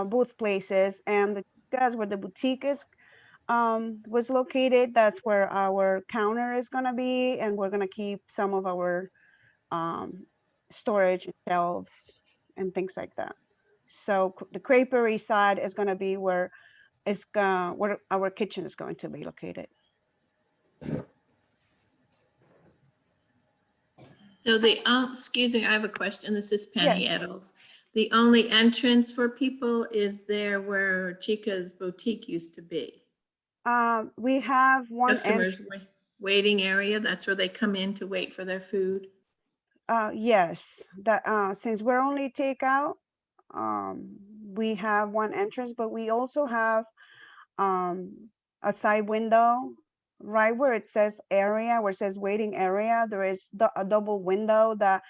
both places, and the guys where the boutique is was located. That's where our counter is gonna be, and we're gonna keep some of our storage shelves and things like that. So the creperie side is gonna be where where our kitchen is going to be located. So excuse me, I have a question. This is Penny Yes. Eddles. The only entrance for people is there where Chica's Boutique used to be. We have one Customers waiting area, that's where they come in to wait for their food. yes, that since we're only takeout, we have one entrance, but we also have a side window right where it says area, where it says waiting area. There is a double window that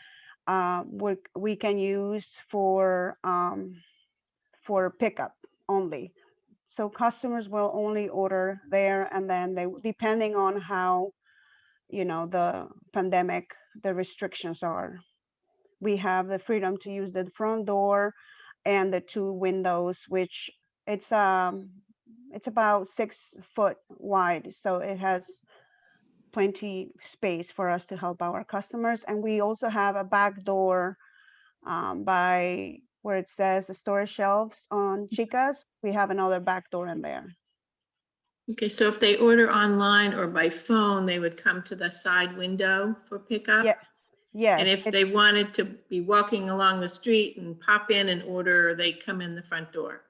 we can use for pickup only. So customers will only order there, and then they, depending on how, the pandemic, the restrictions are. We have the freedom to use the front door and the two windows, which it's about 6 foot wide. So it has plenty space for us to help our customers. And we also have a back door by where it says the storage shelves on Chica's. We have another back door in there. Okay, so if they order online or by phone, they would come to the side window for pickup? Yeah. Yes. And if they wanted to be walking along the street and pop in and order, they come in the front door?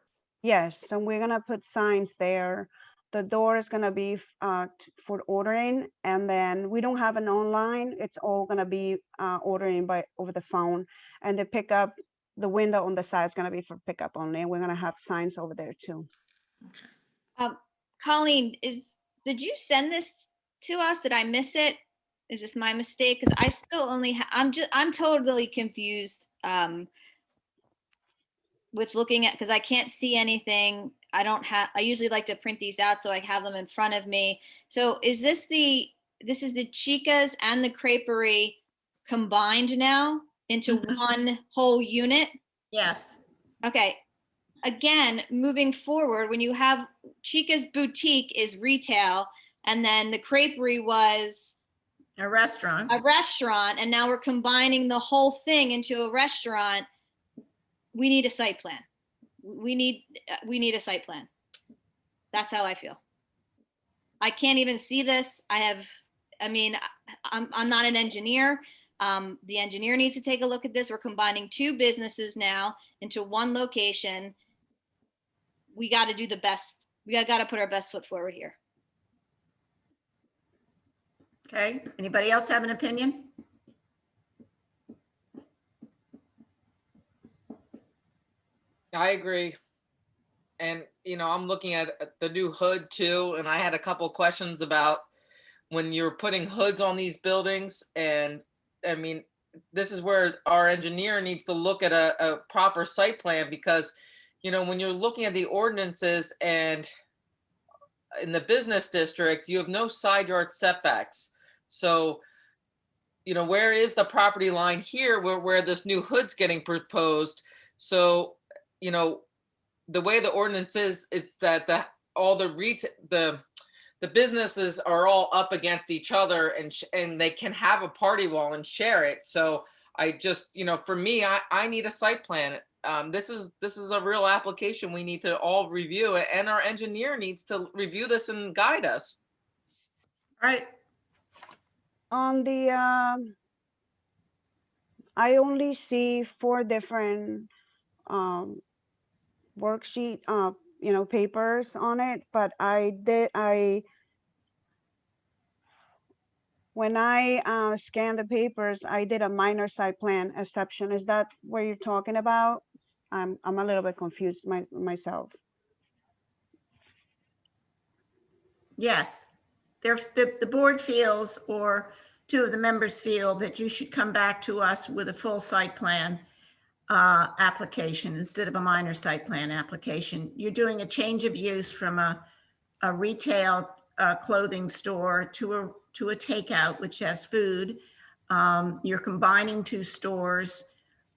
Yes, so we're gonna put signs there. The door is gonna be for ordering, and then we don't have an online. It's all gonna be ordering over the phone, and the pickup, the window on the side is gonna be for pickup only. And we're gonna have signs over there too. Colleen, did you send this to us? Did I miss it? Is this my mistake? Because I still only I'm totally confused with looking at, because I can't see anything. I usually like to print these out so I have them in front of me. So is this this is the Chica's and the Creperie combined now into one whole unit? Yes. Okay. Again, moving forward, when you have Chica's Boutique is retail, and then the Creperie was a restaurant, and now we're combining the whole thing into a restaurant. We need a site plan. We need a site plan. That's how I feel. I can't even see this. I'm not an engineer. The engineer needs to take a look at this. We're combining two businesses now into one location. We got to do the best. We got to put our best foot forward here. Okay, anybody else have an opinion? I agree. And, I'm looking at the new hood too. And I had a couple of questions about when you're putting hoods on these buildings. And I mean, this is where our engineer needs to look at a proper site plan, because, when you're looking at the ordinances and in the business district, you have no side yard setbacks. So, where is the property line here where this new hood's getting proposed? So, the way the ordinance is that all the businesses are all up against each other, and they can have a party wall and share it. So I just, for me, I need a site plan. This is a real application. We need to all review it, and our engineer needs to review this and guide us. All right. On the, I only see 4 different worksheet, papers on it, but when I scanned the papers, I did a minor site plan exception. Is that what you're talking about? I'm a little bit confused myself. Yes, the board feels, or 2 of the members feel, that you should come back to us with a full site plan application instead of a minor site plan application. You're doing a change of use from a retail clothing store to a takeout, which has food. You're combining 2 stores.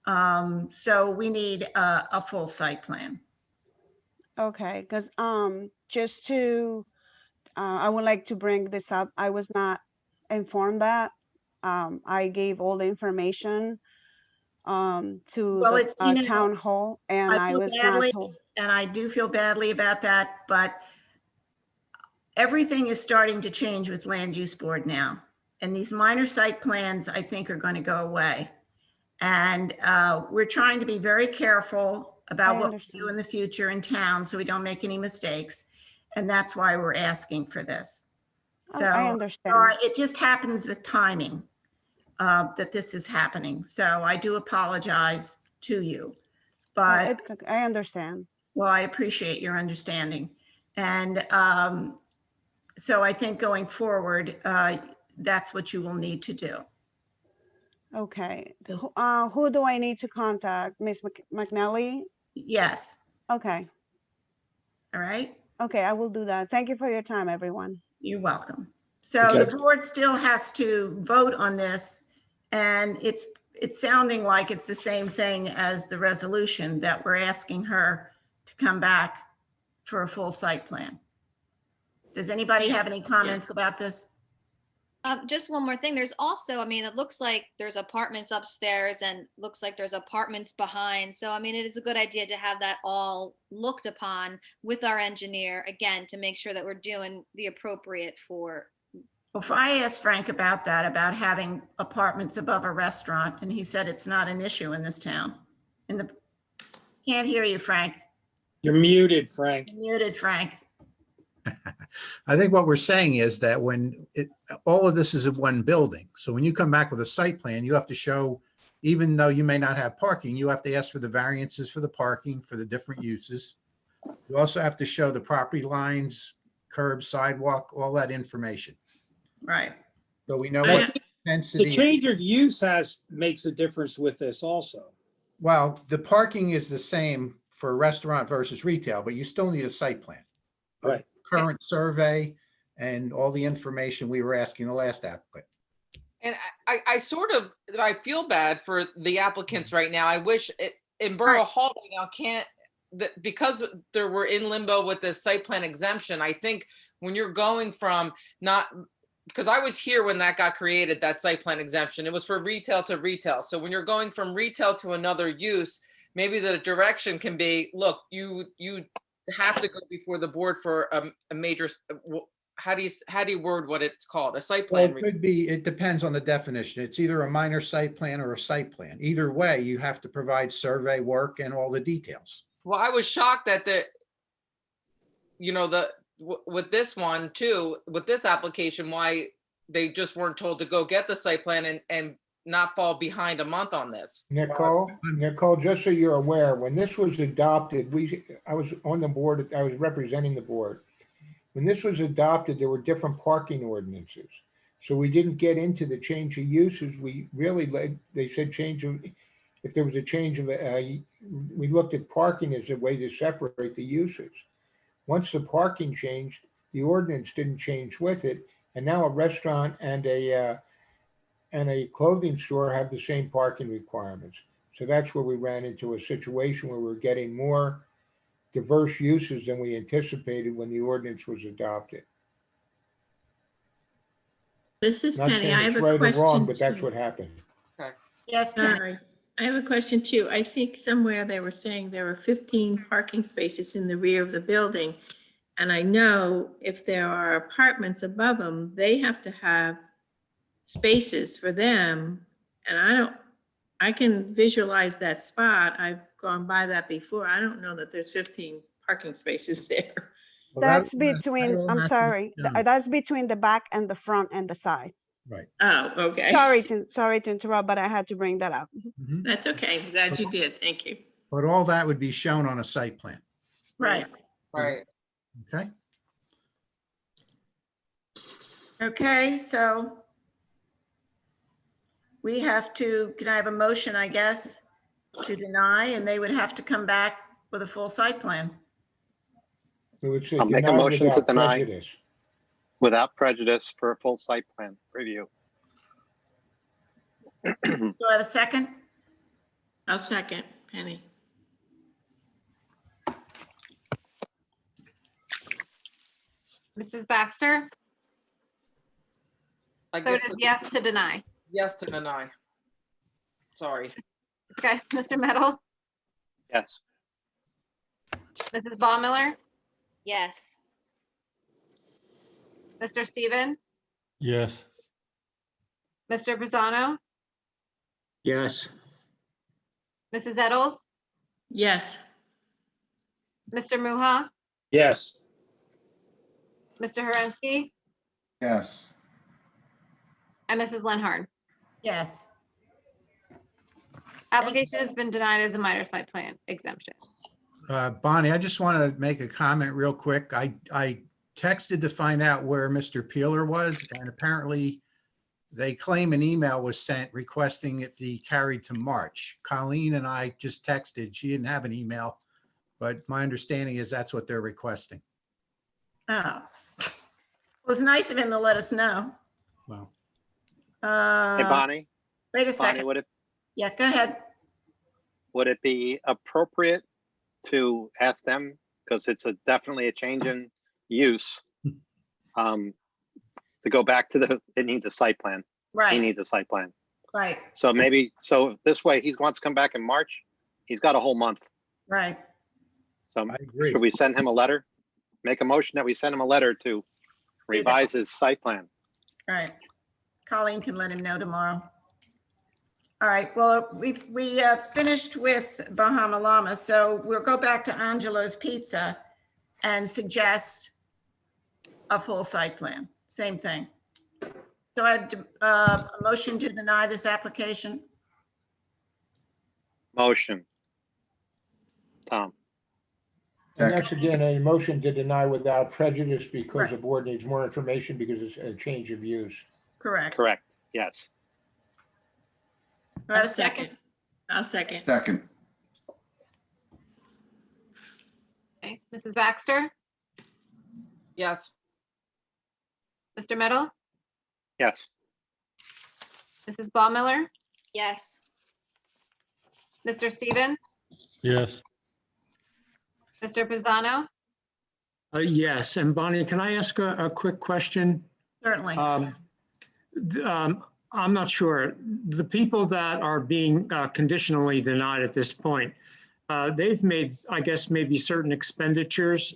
So we need a full site plan. Okay, because just to I would like to bring this up. I was not informed that. I gave all the information to Well, the it's, you know, town hall, and I I feel was badly, not told. and I do feel badly about that, but everything is starting to change with land use board now. And these minor site plans, I think, are going to go away. And we're trying to be very careful about I what we understand. do in the future in town so we don't make any mistakes. And that's why we're asking for this. So I understand. it just happens with timing that this is happening. So I do apologize to you. But I understand. well, I appreciate your understanding. And so I think going forward, that's what you will need to do. Okay. Who do I need to contact? Miss McNally? Yes. Okay. All right. Okay, I will do that. Thank you for your time, everyone. You're welcome. So the board still has to vote on this, and it's sounding like it's the same thing as the resolution that we're asking her to come back for a full site plan. Does anybody have any comments about this? Just one more thing. There's also, I mean, it looks like there's apartments upstairs and looks like there's apartments behind. So, I mean, it is a good idea to have that all looked upon with our engineer, again, to make sure that we're doing the appropriate for. Well, I asked Frank about that, about having apartments above a restaurant, and he said it's not an issue in this town. Can't hear you, Frank. You're muted, Frank. You're muted, Frank. I think what we're saying is that all of this is in one building. So when you come back with a site plan, you have to show, even though you may not have parking, you have to ask for the variances for the parking for the different uses. You also have to show the property lines, curb, sidewalk, all that information. Right. So we know what The density. change of use makes a difference with this also. Well, the parking is the same for restaurant versus retail, but you still need a site plan. Right. Current survey and all the information we were asking the last applicant. And I feel bad for the applicants right now. I wish in Borough Hall right now because we're in limbo with this site plan exemption. I think when you're going from because I was here when that got created, that site plan exemption, it was for retail to retail. So when you're going from retail to another use, maybe the direction can be, look, you have to go before the board for a major, how do you word what it's called? A site plan. Well, it could be, it depends on the definition. It's either a minor site plan or a site plan. Either way, you have to provide survey work and all the details. Well, I was shocked that with this one too, with this application, why they just weren't told to go get the site plan and not fall behind a month on this. Nicole, just so you're aware, when this was adopted, I was on the board, I was representing the board. When this was adopted, there were different parking ordinances. So we didn't get into the change of uses. We really, they said if there was a change of, we looked at parking as a way to separate the uses. Once the parking changed, the ordinance didn't change with it. And now a restaurant and a clothing store have the same parking requirements. So that's where we ran into a situation where we're getting more diverse uses than we anticipated when the ordinance was adopted. This is Not Penny. saying I have it's a right or question. wrong, but that's too. what happened. Yes, Penny. Sorry. I have a question too. I think somewhere they were saying there were 15 parking spaces in the rear of the building. And I know if there are apartments above them, they have to have spaces for them. And I can visualize that spot. I've gone by that before. I don't know that there's 15 parking spaces there. Well, That's between, I'm sorry, that's between the back and the front and the side. Right. Oh, okay. Sorry to interrupt, but I had to bring that up. That's okay. I'm glad you did. Thank you. But all that would be shown on a site plan. Right. Right. Okay. Okay, so we have to, can I have a motion, I guess, to deny, and they would have to come back with a full site plan. I'll make a motion to deny without prejudice for a full site plan review. Do I have a second? I'll second, Penny. Mrs. Baxter? I So it guess is yes to deny. yes to deny. Sorry. Okay, Mr. Meadow, Yes. Mrs. Baumiller, Yes. Mr. Stevens, Yes. Mr. Pisano, Yes. Mrs. Eddles, Yes. Mr. Muha, Yes. Mr. Herensky, Yes. and Mrs. Lenhard. Yes. Application has been denied as a minor site plan exemption. Bonnie, I just want to make a comment real quick. I texted to find out where Mr. Peeler was, and apparently they claim an email was sent requesting it be carried to March. Colleen and I just texted. She didn't have an email, but my understanding is that's what they're requesting. Oh. It was nice of him to let us know. Well, Hey, Bonnie, Wait a Bonnie, second. Yeah, go ahead. would it be appropriate to ask them, because it's definitely a change in use, to go back to it needs a site plan. He Right, needs a site plan. right, So maybe, so this way he wants to come back in March, he's got a whole month. right. So I agree. should we send him a letter? Make a motion that we send him a letter to revise his site plan. Right. Colleen can let him know tomorrow. All right, well, we finished with Bahama Llama, so we'll go back to Angelo's Pizza and suggest a full site plan, same thing. So I have a motion to deny this application. Motion. Tom, And that's again, a motion to deny without prejudice because Right. the board needs more information because it's a change of use. Correct. correct, yes. Do I have a I'll second? second. I'll second. Second. Okay, Mrs. Baxter, Yes. Mr. Meadow, Yes. Mrs. Baumiller, Yes. Mr. Stevens, Yes. Mr. Pisano, Yes, and Bonnie, can I ask a quick question? Certainly. I'm not sure. The people that are being conditionally denied at this point, they've made, I guess, maybe certain expenditures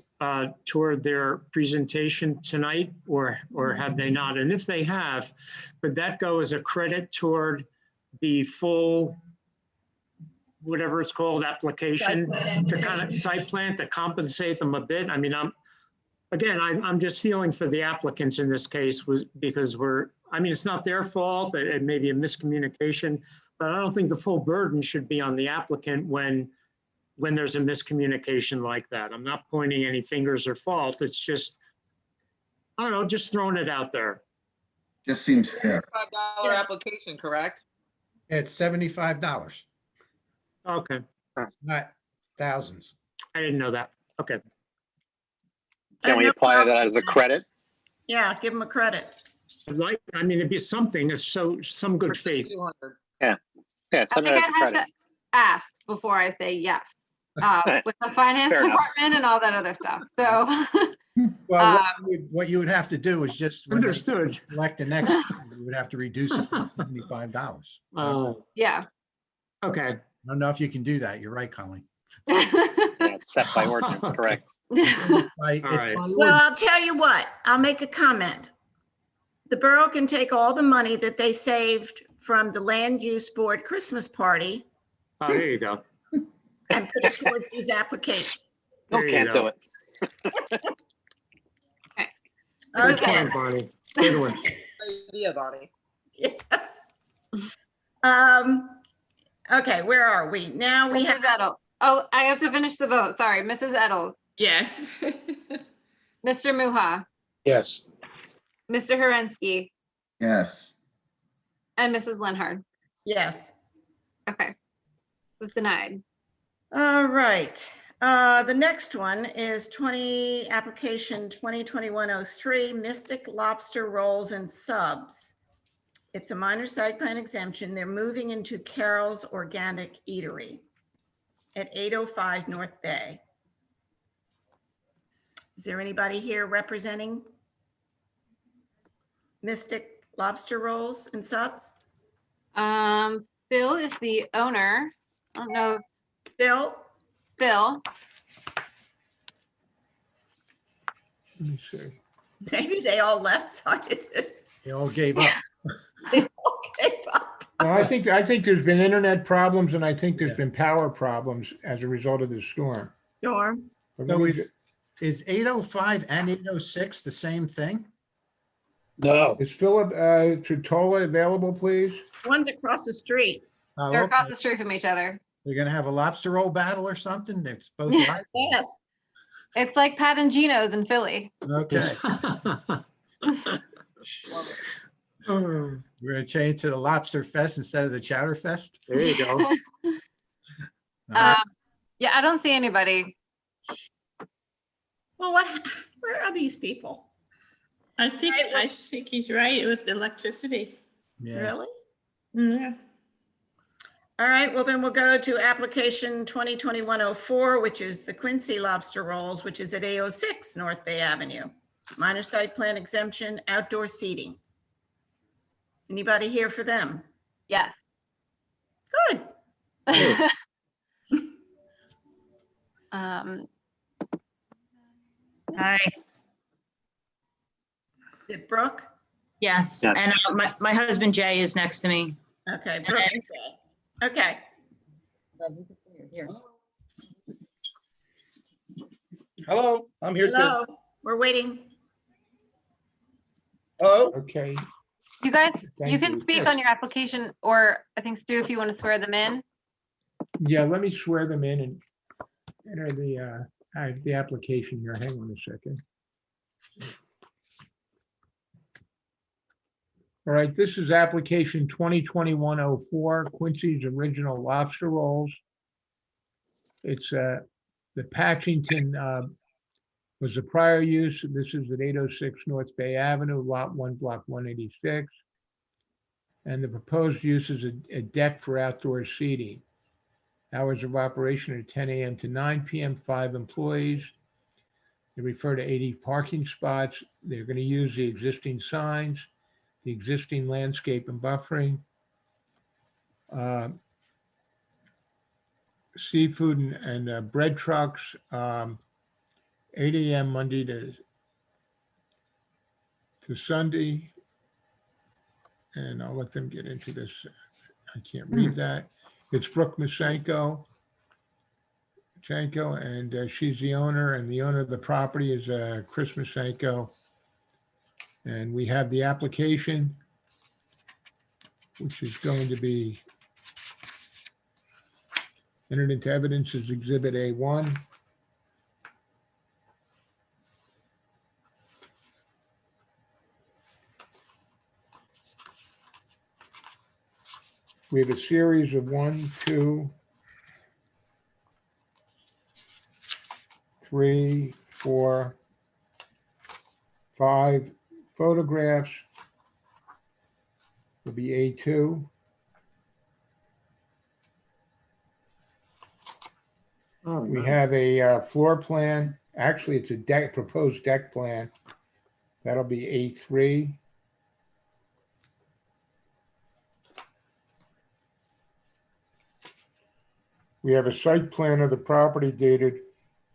toward their presentation tonight, or have they not? And if they have, would that go as a credit toward the full, whatever it's called, application to kind of site plan to compensate them a bit? I mean, I'm just feeling for the applicants in this case because it's not their fault. It may be a miscommunication, but I don't think the full burden should be on the applicant when there's a miscommunication like that. I'm not pointing any fingers or fault. It's just, I don't know, just throwing it out there. Just seems fair. $5 application, correct? it's $75, Okay, not thousands. I didn't know that. Okay. Can we No apply problem. that as a credit? Yeah, give him a credit. It'd be something, some good faith. 200. Yeah, I send think it as I'd a have credit. to ask before I say yes, with the finance Fair enough. department and all that other stuff. So, Well, what you would have to do is just when you Understood. select the next, you would have to reduce it to $75. I yeah. Okay. don't know if you can do that. You're right, Colleen. Yeah, it's set by ordinance, correct. It's by right. ordinance. Well, I'll tell you what, I'll make a comment. The borough can take all the money that they saved from the land use board Christmas party Oh, there you go. and put it towards these applications. There you Can't go. do it. Good Okay. point, Bonnie. Good one. Idea, Bonnie. Yes. Okay, where are we? Now we Mrs. have, Eddles. Oh, I have to finish the vote. Sorry. Mrs. Eddles, Yes. Mr. Muha, Yes. Mr. Herensky, Yes. and Mrs. Lenhard. yes. Okay. Was denied. All right. The next one is application 2021-03, Mystic Lobster Rolls and Subs. It's a minor site plan exemption. They're moving into Carol's Organic Eatery at 805 North Bay. Is there anybody here representing Mystic Lobster Rolls and Subs? Phil is the owner. I don't know. Bill? Phil. Let me see. Maybe they all left, so I just, They all gave up. okay, Bob. No, I think there's been internet problems and I think there's been power problems as a result of the storm. Sure. But let So me is 805 and 806 the same thing? No. Is Philip Tritola available, please? One's across the street. Oh, They're okay. across the street from each other. They're gonna have a lobster roll battle or something? It's both live? Yes. It's like Pat and Gino's in Philly. Okay. We're gonna change to the Lobster Fest instead of the Chowder Fest. There you go. Yeah, I don't see anybody. Well, where are these people? I think he's right with the electricity. Yeah. Really? Yeah. All right, well, then we'll go to application 2021-04, which is the Quincy Lobster Rolls, which is at 806 North Bay Avenue. Minor site plan exemption, outdoor seating. Anybody here for them? Yes. Good. Hi, Is it Brooke? yes, Yes. and my husband Jay is next to me. Okay, Brooke. Okay. Hello, I'm here too. Hello, we're waiting. Oh, Okay. You guys, Thank you can you. speak Yes. on your application, or I think Stu, if you want to swear them in. Yeah, let me swear them in and enter the application here. Hang on a second. All right, this is application 2021-04, Quincy's Original Lobster Rolls. It's the Patchington was the prior use. This is at 806 North Bay Avenue, Lot 1, Block 186. And the proposed use is a deck for outdoor seating. Hours of operation are 10 a.m. to 9 p.m., 5 employees. They refer to 80 parking spots. They're going to use the existing signs, the existing landscape and buffering. Seafood and bread trucks, 8 a.m. Monday to Sunday. And I'll let them get into this. I can't read that. It's Brooke Masenko, and she's the owner, and the owner of the property is Chris Masenko. And we have the application, which is going to be entered into evidence as Exhibit A1. We have a series of 1, 2, 3, 4, 5 photographs. Will be A2. Oh, We nice. have a floor plan. Actually, it's a proposed deck plan. That'll be A3. We have a site plan of the property dated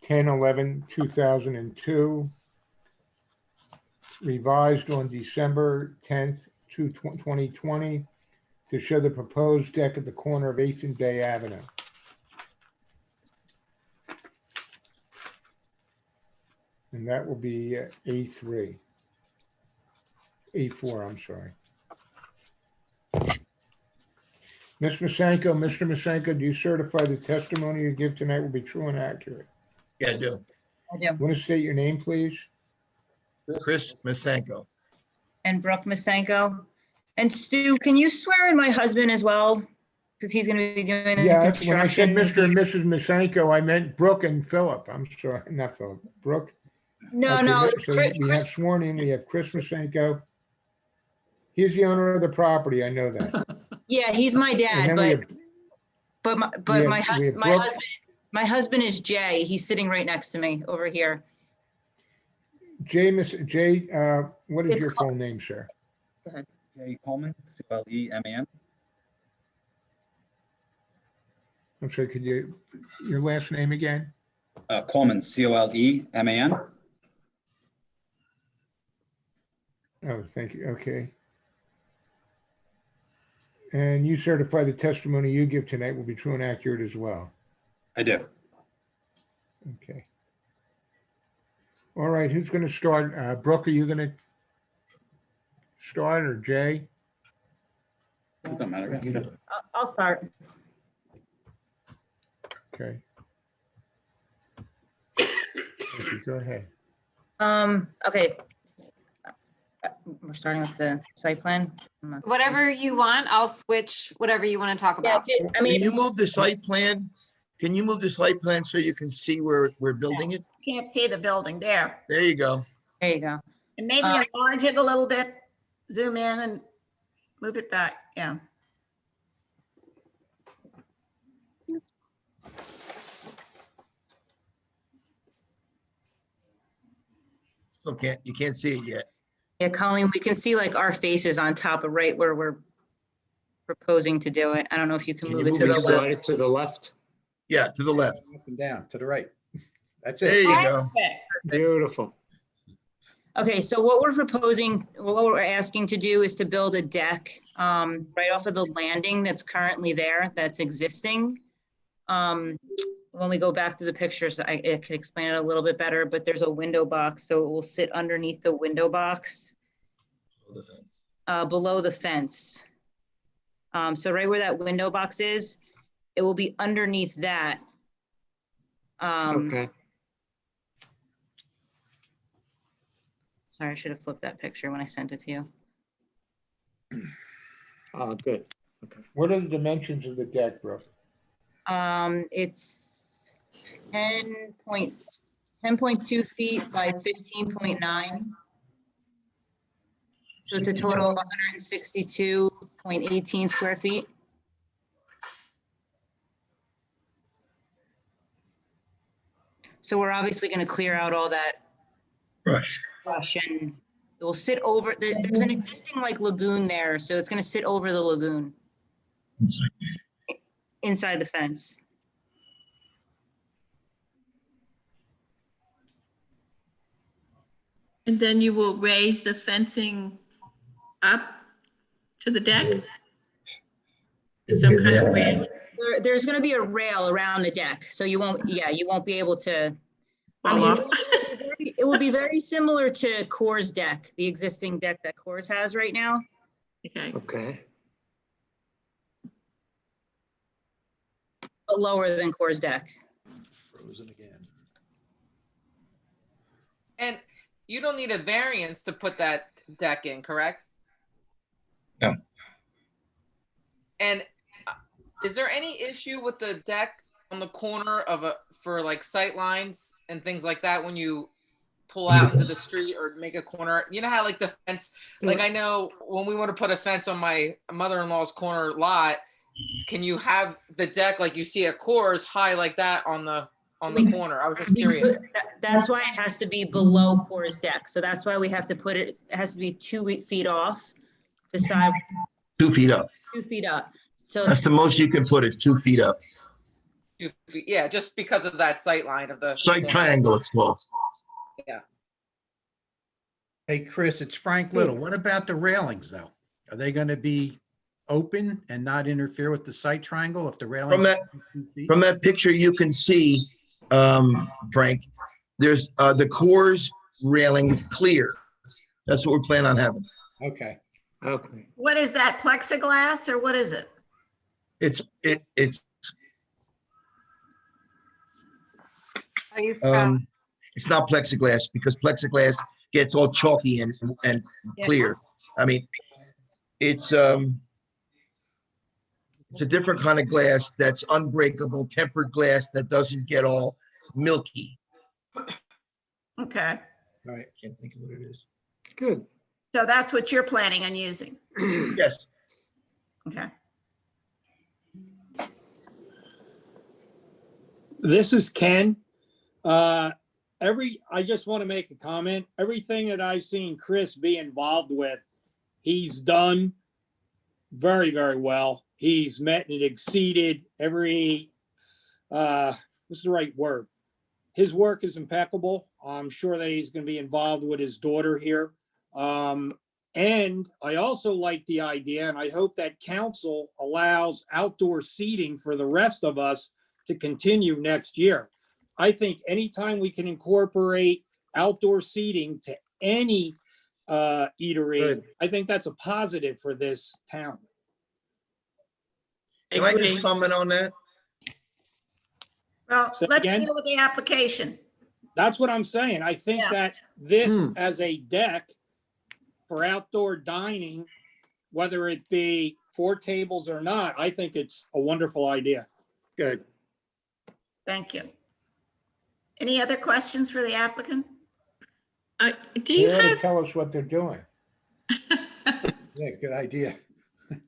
10/11/2002, revised on December 10th, 2020, to show the proposed deck at the corner of 8th and Bay Avenue. And that will be A3. A4, I'm sorry. Ms. Masenko, Mr. Masenko, do you certify the testimony you give tonight will be true and accurate? yeah, I do. I do. Want to state your name, please? Chris Masenko. And Brooke Masenko. And Stu, can you swear in my husband as well? Because he's going to be doing the Yeah, when I said construction. Mr. and Mrs. Masenko, I meant Brooke and Philip. I'm sorry, not Philip, Brooke. No, Okay, no, so Chris, we have sworn in, we have Chris Masenko. He's the owner of the property, I know that. yeah, he's my And dad, then we but have- but we my have husband, Brooke. my husband is Jay. He's sitting right next to me over here. What is It's your called- full name, sir? Go ahead. Jay Coleman, Coleman. I'm sorry, could you, your last name again? Coleman, Coleman. Oh, thank you. Okay. And you certify the testimony you give tonight will be true and accurate as well. I do. Okay. All right, who's going to start? Brooke, are you going to start, or Jay? It doesn't matter. I'll start. Okay. Okay, go ahead. Okay. We're starting with the site plan. Whatever you want, I'll switch whatever you want to talk Yeah, about. I mean, Can you move the site plan? Can you move the site plan so you can see where we're building it? Can't see the building there. There you go. there you go. And maybe enlarge it a little bit, zoom in and move it back. Yeah. Still you can't see it yet. Yeah, Colleen, we can see like our faces on top of right where we're proposing to do it. I don't know if you can Can move you it to move the it left. Slide it to the left. Yeah, to the left. Up and down, to the right. That's There it. you go. Beautiful. Okay, so what we're proposing, what we're asking to do is to build a deck right off of the landing that's currently there, that's existing. When we go back to the pictures, I can explain it a little bit better, but there's a window box, so it will sit underneath the window box. Below the fence. So right where that window box is, it will be underneath that. Okay. Sorry, I should have flipped that picture when I sent it to you. Good. Okay. What are the dimensions of the deck, Brooke? It's 10.2 feet by 15.9. So it's a total of 162.18 square feet. So we're obviously going to clear out all that brush and it will sit over, there's an existing like lagoon there. So it's going to sit over the lagoon. Inside the fence. And then you will raise the fencing up to the deck? Some kind of rail? There's going to be a rail around the deck. So you won't, you won't be able to. Fall off. It will be very similar to Core's deck, the existing deck that Core's has right now. Okay. Okay. But lower than Core's deck. Frozen again. And you don't need a variance to put that deck in, correct? No. And is there any issue with the deck on the corner of for like sight lines and things like that when you pull out into the street or make a corner? You know how like the fence, like I know when we want to put a fence on my mother-in-law's corner lot, can you have the deck like you see at Coors high like that on the corner? I was just curious. That's why it has to be below Core's deck. So that's why we have to put it, it has to be 2 feet off the side. 2 feet up. 2 feet up. So That's the most you can put it, 2 feet up. 2 feet, yeah, just because of that sight line of the Site corner. triangle, it's called. Yeah. Hey, Chris, it's Frank Little. What about the railings, though? Are they going to be open and not interfere with the site triangle if the railings? From that picture, you can see, Frank, there's the Coors railing is clear. That's what we're planning on having. Okay. Okay. What is that, plexiglass or what is it? It's Are you it's not plexiglass because plexiglass gets all chalky and clear. I mean, it's a different kind of glass that's unbreakable, tempered glass that doesn't get all milky. Okay. Right. Can't think of what it is. Good. So that's what you're planning on using? Yes. Okay. This is Ken. I just want to make a comment. Everything that I've seen Chris be involved with, he's done very, very well. He's met and exceeded every, what's the right word? His work is impeccable. I'm sure that he's going to be involved with his daughter here. And I also like the idea, and I hope that council allows outdoor seating for the rest of us to continue next year. I think anytime we can incorporate outdoor seating to any eatery, I think that's a positive for this town. Can I just comment on that? Well, Say let's again? deal with the application. That's what I'm saying. I think Yeah. that this as a deck for outdoor dining, whether it be 4 tables or not, I think it's a wonderful idea. Good. Thank you. Any other questions for the applicant? Do They you ought to have, tell us what they're doing. Yeah, good idea.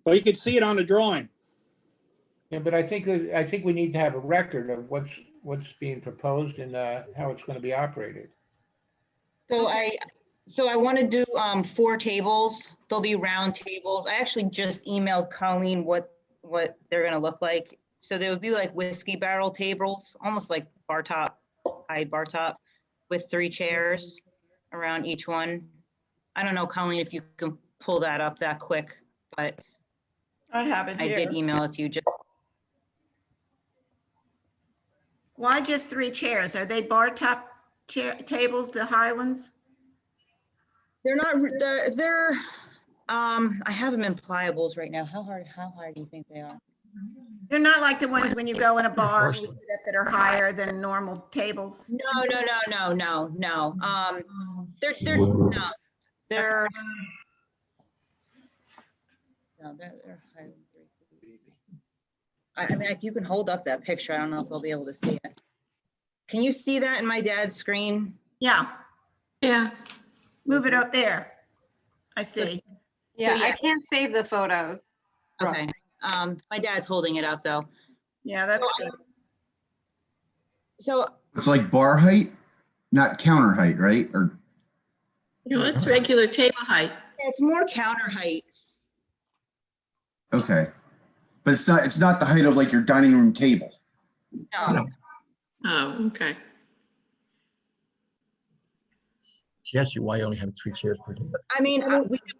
Well, you can see it on the drawing. Yeah, but I think we need to have a record of what's being proposed and how it's going to be operated. So I want to do 4 tables. They'll be round tables. I actually just emailed Colleen what they're going to look like. So they would be like whiskey barrel tables, almost like bar top, high bar top, with 3 chairs around each one. I don't know, Colleen, if you can pull that up that quick, but I have it I did here. email it to you. Why just 3 chairs? Are they bar top tables, the high ones? They're not, they're, I have them in pliables right now. How high do you think they are? They're not like the ones when you go in a bar and you sit at that are higher than normal tables? No. They're higher than 3 feet. I mean, if you can hold up that picture, I don't know if they'll be able to see it. Can you see that in my dad's screen? Yeah, yeah, move it up there. I see. Yeah, yeah. I can't save the photos. Okay. My dad's holding it up though. Yeah, that's good. So It's like bar height, not counter height, right? Or no, it's regular table height. it's more counter height. okay, but it's not the height of like your dining room table. No. Oh, okay. Yes, why only have 3 chairs per table? I mean,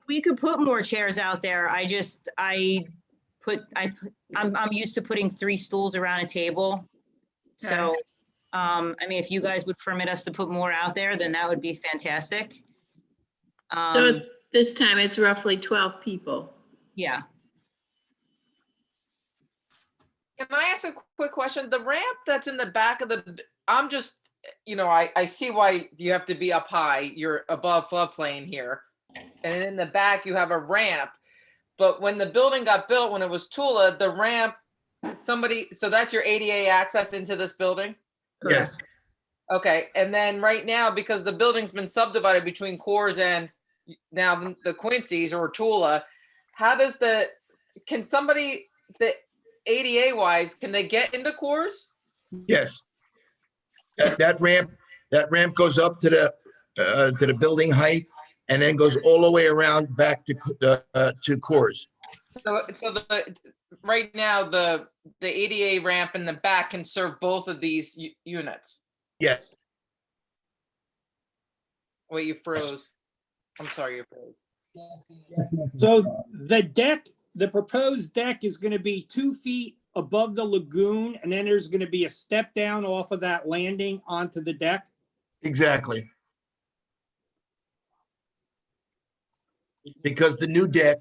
we could put more chairs out there. I'm used to putting 3 stools around a table. So, I mean, if you guys would permit us to put more out there, then that would be fantastic. So this time it's roughly 12 people. Yeah. Can I ask a quick question? The ramp that's in the back of I'm just, I see why you have to be up high. You're above floodplain here. And in the back, you have a ramp. But when the building got built, when it was Tula, the ramp, so that's your ADA access into this building? Yes. Okay. And then right now, because the building's been subdivided between Coors and now the Quincy's or Tula, can somebody, the ADA wise, can they get into Coors? Yes. That ramp goes up to the building height and then goes all the way around back to Coors. So right now the ADA ramp in the back can serve both of these units. Yes. Wait, you froze. I'm sorry, you froze. So the proposed deck is going to be 2 feet above the lagoon, and then there's going to be a step down off of that landing onto the deck. Exactly. Because the new deck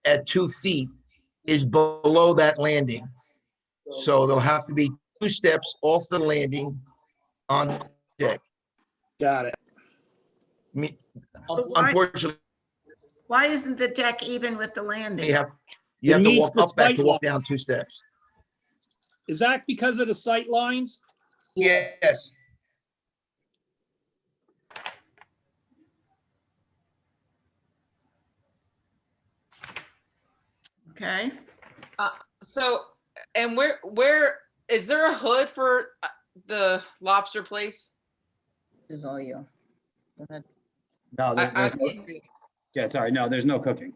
at 2 feet is below that landing. So there'll have to be 2 steps off the landing on the deck. Got it. Unfortunately, Why isn't the deck even with the landing? you have to walk up back to walk down 2 steps. Is that because of the sight lines? Yes. Okay. So, and where is there a hood for the lobster place? This is all you. Go ahead. No, there's no, yeah, sorry, no, there's no cooking.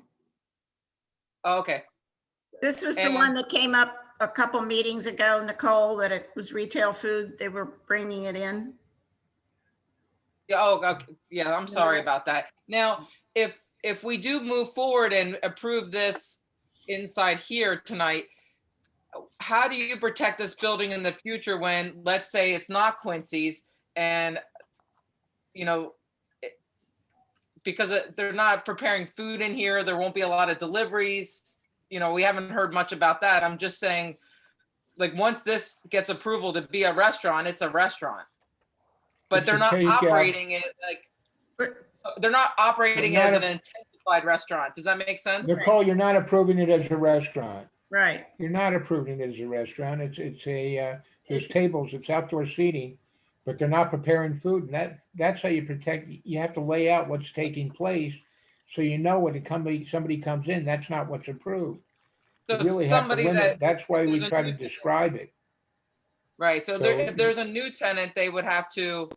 Oh, okay. This was the And- one that came up a couple meetings ago, Nicole, that it was retail food. They were bringing it in. Yeah, oh, okay. Yeah, I'm sorry about that. Now, if we do move forward and approve this inside here tonight, how do you protect this building in the future when, let's say it's not Quincy's and, you know, because they're not preparing food in here, there won't be a lot of deliveries. You know, we haven't heard much about that. I'm just saying, like, once this gets approval to be a restaurant, it's a restaurant. But they're not operating it like, so they're not operating as an intensified restaurant. Does that make sense? Nicole, you're not approving it as a restaurant. Right. You're not approving it as a restaurant. It's a, there's tables, it's outdoor seating, but they're not preparing food. And that's how you protect, you have to lay out what's taking place. So you know when somebody comes in, that's not what's approved. You So really have to somebody limit, that's why we there's a try to new- describe it. Right, so So- if there's a new tenant, they would have to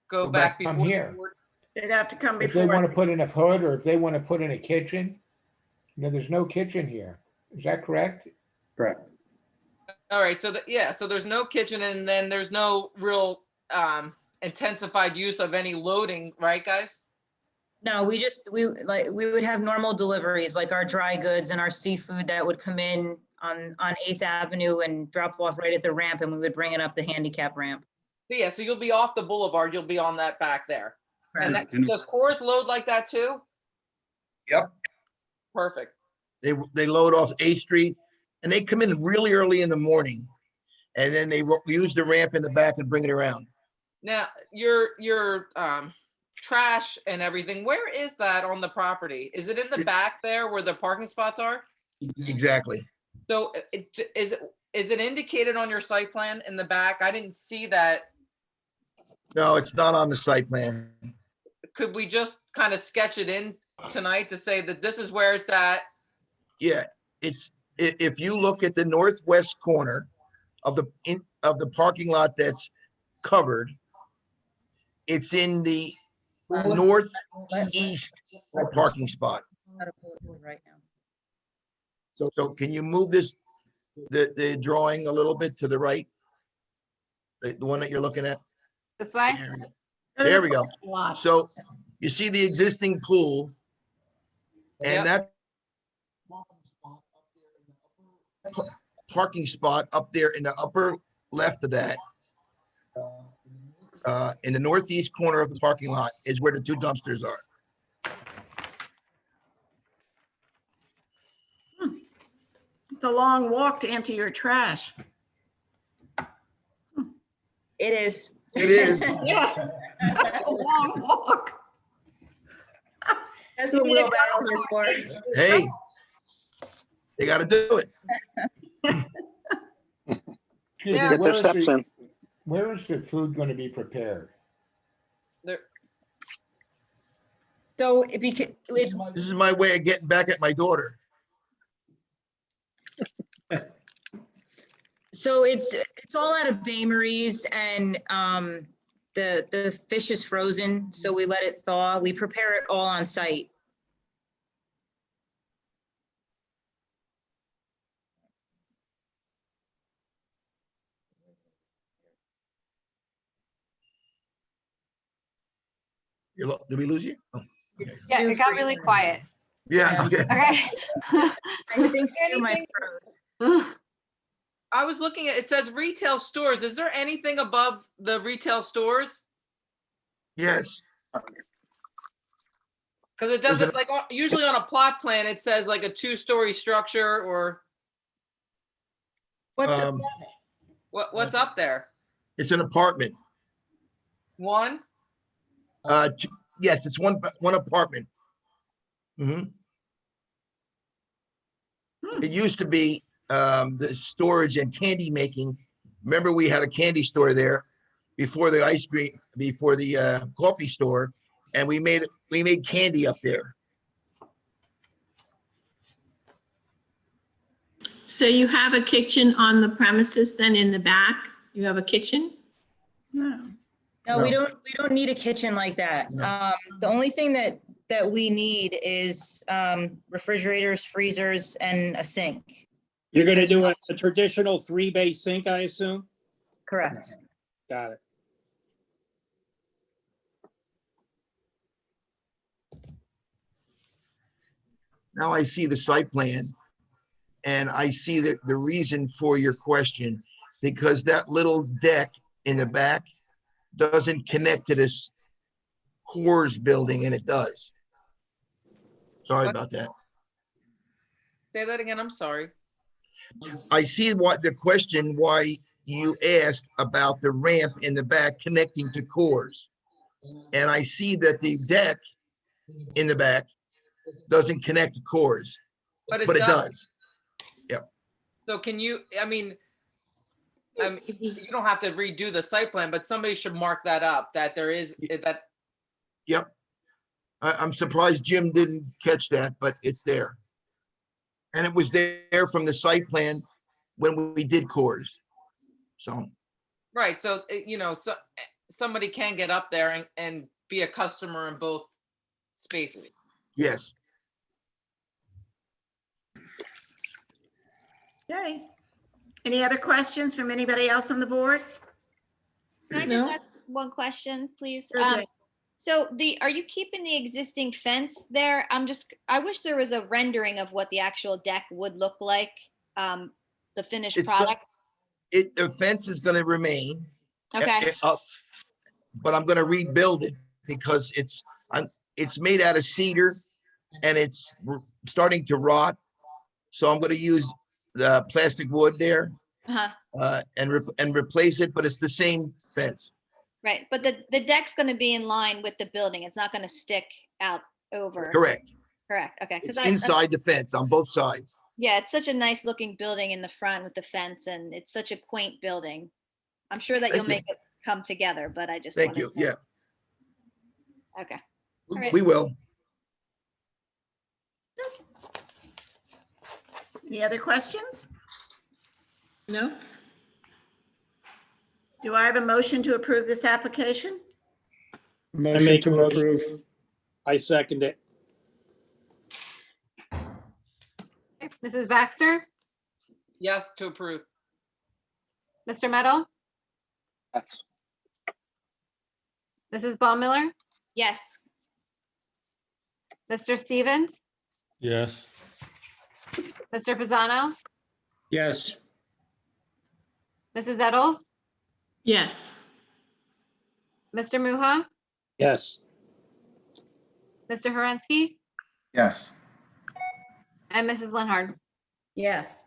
go back come before. the here. board. They'd have to come If they before. want to put in a hood or if they want to put in a kitchen, there's no kitchen here. Is that correct? Correct. All right, so yeah, so there's no kitchen and then there's no real intensified use of any loading, right, guys? No, we would have normal deliveries, like our dry goods and our seafood that would come in on 8th Avenue and drop off right at the ramp, and we would bring it up the handicap ramp. So yeah, so you'll be off the boulevard, you'll be on that back there. And Correct. does Coors load like that too? Yep. Perfect. They load off 8th Street and they come in really early in the morning. And then they use the ramp in the back and bring it around. Now, your trash and everything, where is that on the property? Is it in the back there where the parking spots are? Exactly. So is it indicated on your site plan in the back? I didn't see that. No, it's not on the site plan. Could we just kind of sketch it in tonight to say that this is where it's at? Yeah, if you look at the northwest corner of the parking lot that's covered, it's in the northeast parking spot. Right now. So can you move the drawing a little bit to the right? The one that you're looking at? This way? There we go. So you see the existing pool and that parking spot up there in the upper left of that, in the northeast corner of the parking lot is where the 2 dumpsters are. It's a long walk to empty your trash. It is. It is. Yeah. That's a long walk. That's what wheelbarrows are for. Hey, they got to do it. Yeah, Get their steps in. Where is the food going to be prepared? So This is my way of getting back at my daughter. So it's all out of Bain Marie's, and the fish is frozen, so we let it thaw. We prepare it all on site. Did we lose you? Oh, okay. Yeah, it got really quiet. Yeah. Okay. Okay. I think too, my froze. I was looking at, it says retail stores. Is there anything above the retail stores? Yes. Because it doesn't, like, usually on a plot plan, it says like a 2-story structure or What's what's up there? It's an apartment. One? Yes, it's one apartment. Mhm. It used to be the storage and candy making. Remember, we had a candy store there before the ice cream, before the coffee store, and we made candy up there. So you have a kitchen on the premises then in the back? You have a kitchen? No. No, we don't need a kitchen like that. The only thing that we need is refrigerators, freezers, and a sink. You're gonna do a traditional 3-bay sink, I assume? Correct. Got it. Now I see the site plan and I see the reason for your question, because that little deck in the back doesn't connect to this Coors building, and it does. Sorry about that. Say that again, I'm sorry. I see what the question why you asked about the ramp in the back connecting to Coors. And I see that the deck in the back doesn't connect to Coors, But it does. Yep. So can you, I mean, you don't have to redo the site plan, but somebody should mark that up, that there is, that. Yep. I'm surprised Jim didn't catch that, but it's there. And it was there from the site plan when we did Coors. So. Right, so, you know, so somebody can get up there and be a customer in both spaces. Yes. Okay. Any other questions from anybody else on the board? Can I No. just ask one question, please? Okay. So are you keeping the existing fence there? I wish there was a rendering of what the actual deck would look like, the finished product. The fence is going to remain. Okay. But I'm going to rebuild it because it's made out of cedar and it's starting to rot. So I'm going to use the plastic wood there and replace it, but it's the same fence. Right, but the deck's going to be in line with the building. It's not going to stick out over. Correct. Correct. Okay. It's inside the fence on both sides. Yeah, it's such a nice looking building in the front with the fence, and it's such a quaint building. I'm sure that you'll make it come together, but I just Thank you. Yeah, Okay. All right. we will. Any other questions? No? Do I have a motion to approve this application? Motion to approve. I second it. Mrs. Baxter, Yes, to approve. Mr. Meadow, Yes. Mrs. Baumiller, Yes. Mr. Stevens, Yes. Mr. Pisano, Yes. Mrs. Eddles, Yes. Mr. Muha, Yes. Mr. Horensky, Yes. and Mrs. Lenhard. Yes.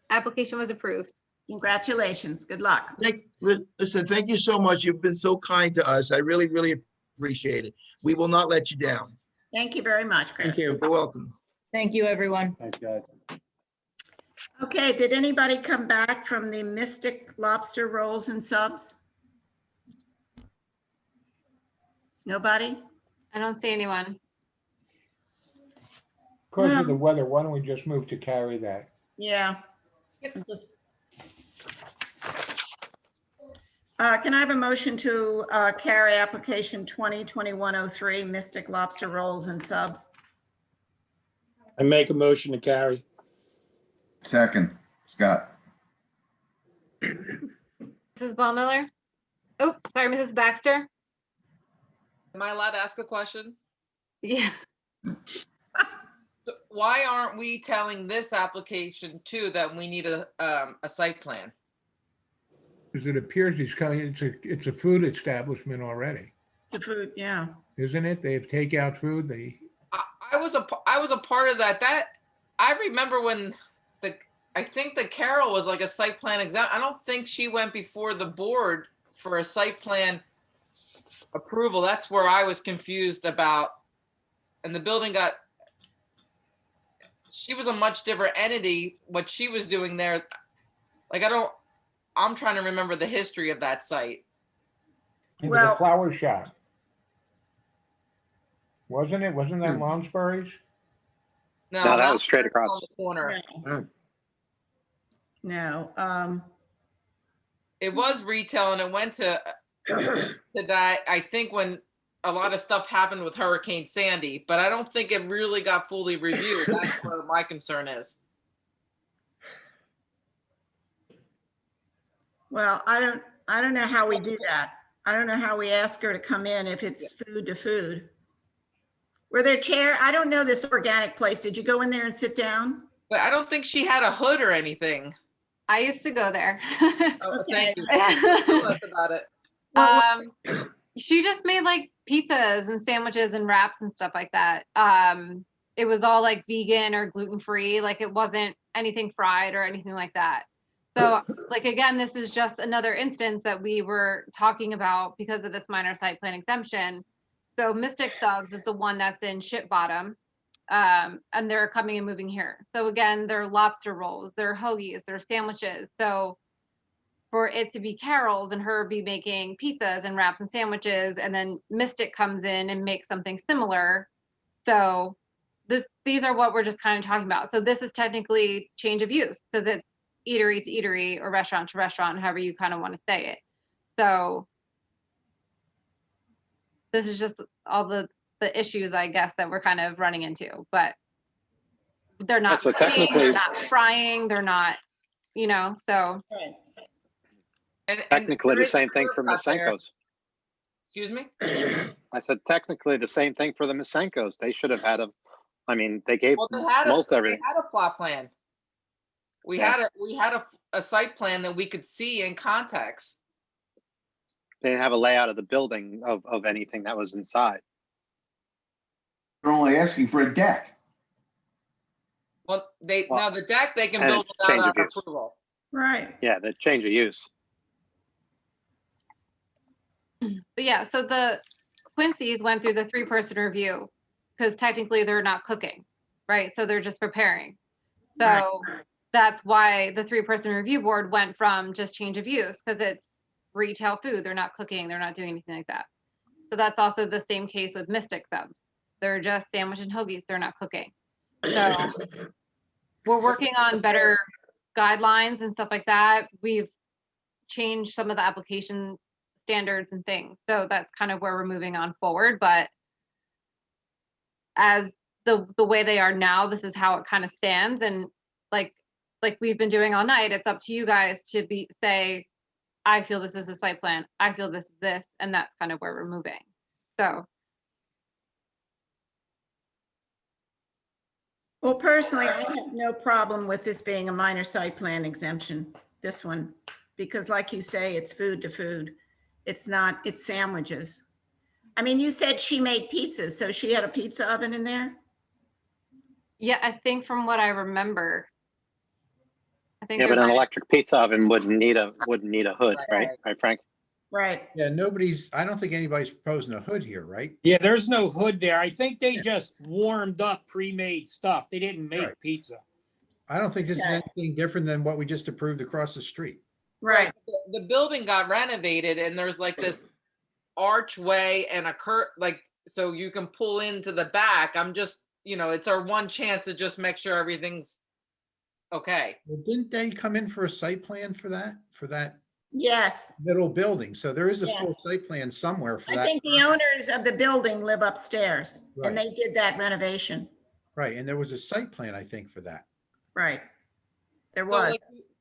Application was approved. Congratulations. Good luck. Listen, thank you so much. You've been so kind to us. I really, really appreciate it. We will not let you down. Thank you very much, Chris. Thank you. You're welcome. Thank you, everyone. Thanks, guys. Okay, did anybody come back from the Mystic Lobster Rolls and Subs? Nobody? I don't see anyone. Because of the weather, why don't we just move to carry that? Yeah. Can I have a motion to carry application 2021-03 Mystic Lobster Rolls and Subs? I make a motion to carry. Second, Scott. Mrs. Baumiller? Oh, sorry, Mrs. Baxter? Am I allowed to ask a question? Yeah. So why aren't we telling this application too that we need a site plan? Because it appears he's coming, it's a food establishment already, The food, yeah. isn't it? They have takeout food, I was a part of that. I remember when I think the Carol was like a site plan exam. I don't think she went before the board for a site plan approval. That's where I was confused about. And the building she was a much different entity. What she was doing there, like I'm trying to remember the history of that site. into the flower shop. Wasn't it? Wasn't that Lounsbury's? No, that was straight across. on the corner. No. It was retail and it went to that I think when a lot of stuff happened with Hurricane Sandy, but I don't think it really got fully reviewed. That's where my concern is. Well, I don't know how we do that. I don't know how we ask her to come in if it's food to food. Were there chair? I don't know this organic place. Did you go in there and sit down? But I don't think she had a hood or anything. I used to go there. Oh, thank you. Tell us about it. She just made like pizzas and sandwiches and wraps and stuff like that. It was all like vegan or gluten-free. Like it wasn't anything fried or anything like that. So like, again, this is just another instance that we were talking about because of this minor site plan exemption. So Mystic Subs is the one that's in Ship Bottom. And they're coming and moving here. So again, they're lobster rolls, they're hoagies, they're sandwiches. So for it to be Carol's and her be making pizzas and wraps and sandwiches, and then Mystic comes in and makes something similar. So these are what we're just kind of talking about. So this is technically change of use because it's eatery to eatery or restaurant to restaurant, however you kind of want to say it. So this is just all the issues, I guess, that we're kind of running into, but they're not So cooking, technically, they're not frying, they're not, so. Technically the same thing for Masenko's. Excuse me? I said technically the same thing for the Masenko's. They should have had they gave Well, they had most everything. They had a plot plan. We had a site plan that we could see in context. They didn't have a layout of the building of anything that was inside. They're only asking for a deck. Well, now the deck they can and build change without of our use. approval. Right. Yeah, the change of use. But yeah, so the Quincy's went through the 3-person review because technically they're not cooking, right? So they're just preparing. So Right. that's why the 3-person review board went from just change of use because it's retail food. They're not cooking, they're not doing anything like that. So that's also the same case with Mystic Subs. They're just sandwich and hoagies, they're not cooking. So we're working on better guidelines and stuff like that. We've changed some of the application standards and things. So that's kind of where we're moving on forward. But as the way they are now, this is how it kind of stands. And like we've been doing all night, it's up to you guys to say, I feel this is a site plan. I feel this is this. And that's kind of where we're moving. So. Well, personally, I have no problem with this being a minor site plan exemption, this one, because like you say, it's food to food. It's sandwiches. I mean, you said she made pizzas, so she had a pizza oven in there? Yeah, I think from what I remember. Yeah, but an electric pizza oven wouldn't need a hood, right? Right, Frank? Right. Yeah, I don't think anybody's proposing a hood here, right? Yeah, there's no hood there. I think they just warmed up pre-made stuff. They didn't make Right. pizza. I don't think this is Okay. anything different than what we just approved across the street. Right. The building got renovated and there's like this archway and a so you can pull into the back. I'm just, it's our one chance to just make sure everything's okay. Well, didn't they come in for a site plan for that Yes. middle building? So there is a full Yes. site plan somewhere for I that. think the owners of the building live upstairs and Right. they did that renovation. Right, and there was a site plan, I think, for that. Right. There So was.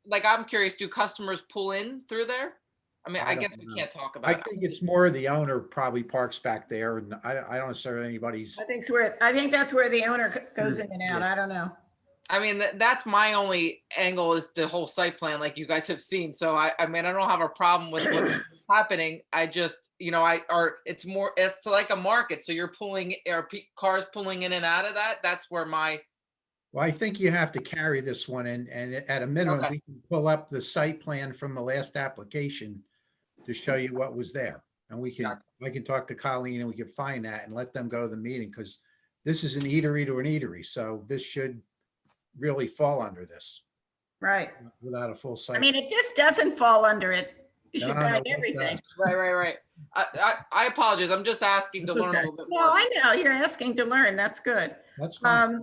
like I'm curious, do customers pull in through there? I mean, I don't guess we know. can't talk I about it. think it's more the owner probably parks back there, and I don't necessarily anybody's. I think that's where the owner goes in and out. I don't know. I mean, that's my only angle is the whole site plan, like you guys have seen. So I mean, I don't have a problem with what's happening. I just, it's like a market. So you're cars pulling in and out of that. That's where Well, I think you have to carry this one, and at a minimum, Okay. we can pull up the site plan from the last application to show you what was there. And I can talk to Colleen and we can find that and let them go to the meeting, because this is an eatery to an eatery, so this should really fall under this Right. without a full site. I mean, if this doesn't fall under it, you should No, bag no, it everything. does. Right. I apologize. I'm just asking to That's learn a okay. little bit No, more. I know, you're asking to learn. That's good. That's fine.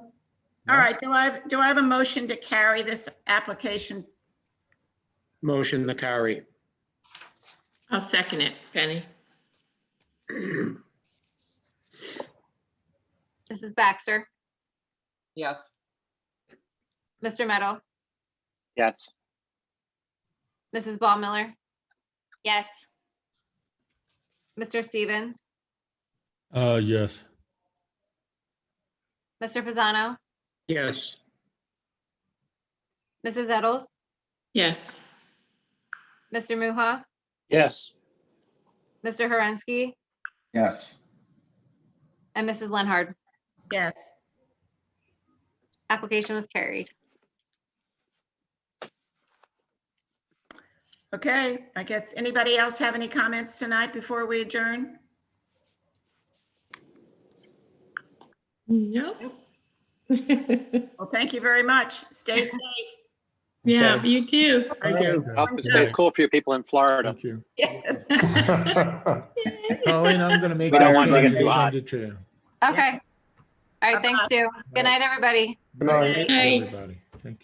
All right, do I have a motion to carry this application? Motion to carry. I'll second it, Penny. Mrs. Baxter, Yes. Mr. Meadow, Yes. Mrs. Ballmiller, Yes. Mr. Stevens, Yes. Mr. Pisano, Yes. Mrs. Eddles, Yes. Mr. Muha, Yes. Mr. Herensky, Yes. and Mrs. Lenhard. Yes. Application was carried. Okay, I guess anybody else have any comments tonight before we adjourn? No. Well, thank you very much. Stay safe. Yeah, Okay. you too. Thank you. Hope it stays cool for you people in Florida. Thank you. Yes. Colleen, I'm gonna make. We don't that want it to get change too and hot. send it to you. Okay. All right, thanks, Stu. Good night, everybody. Good night. Hey. Everybody.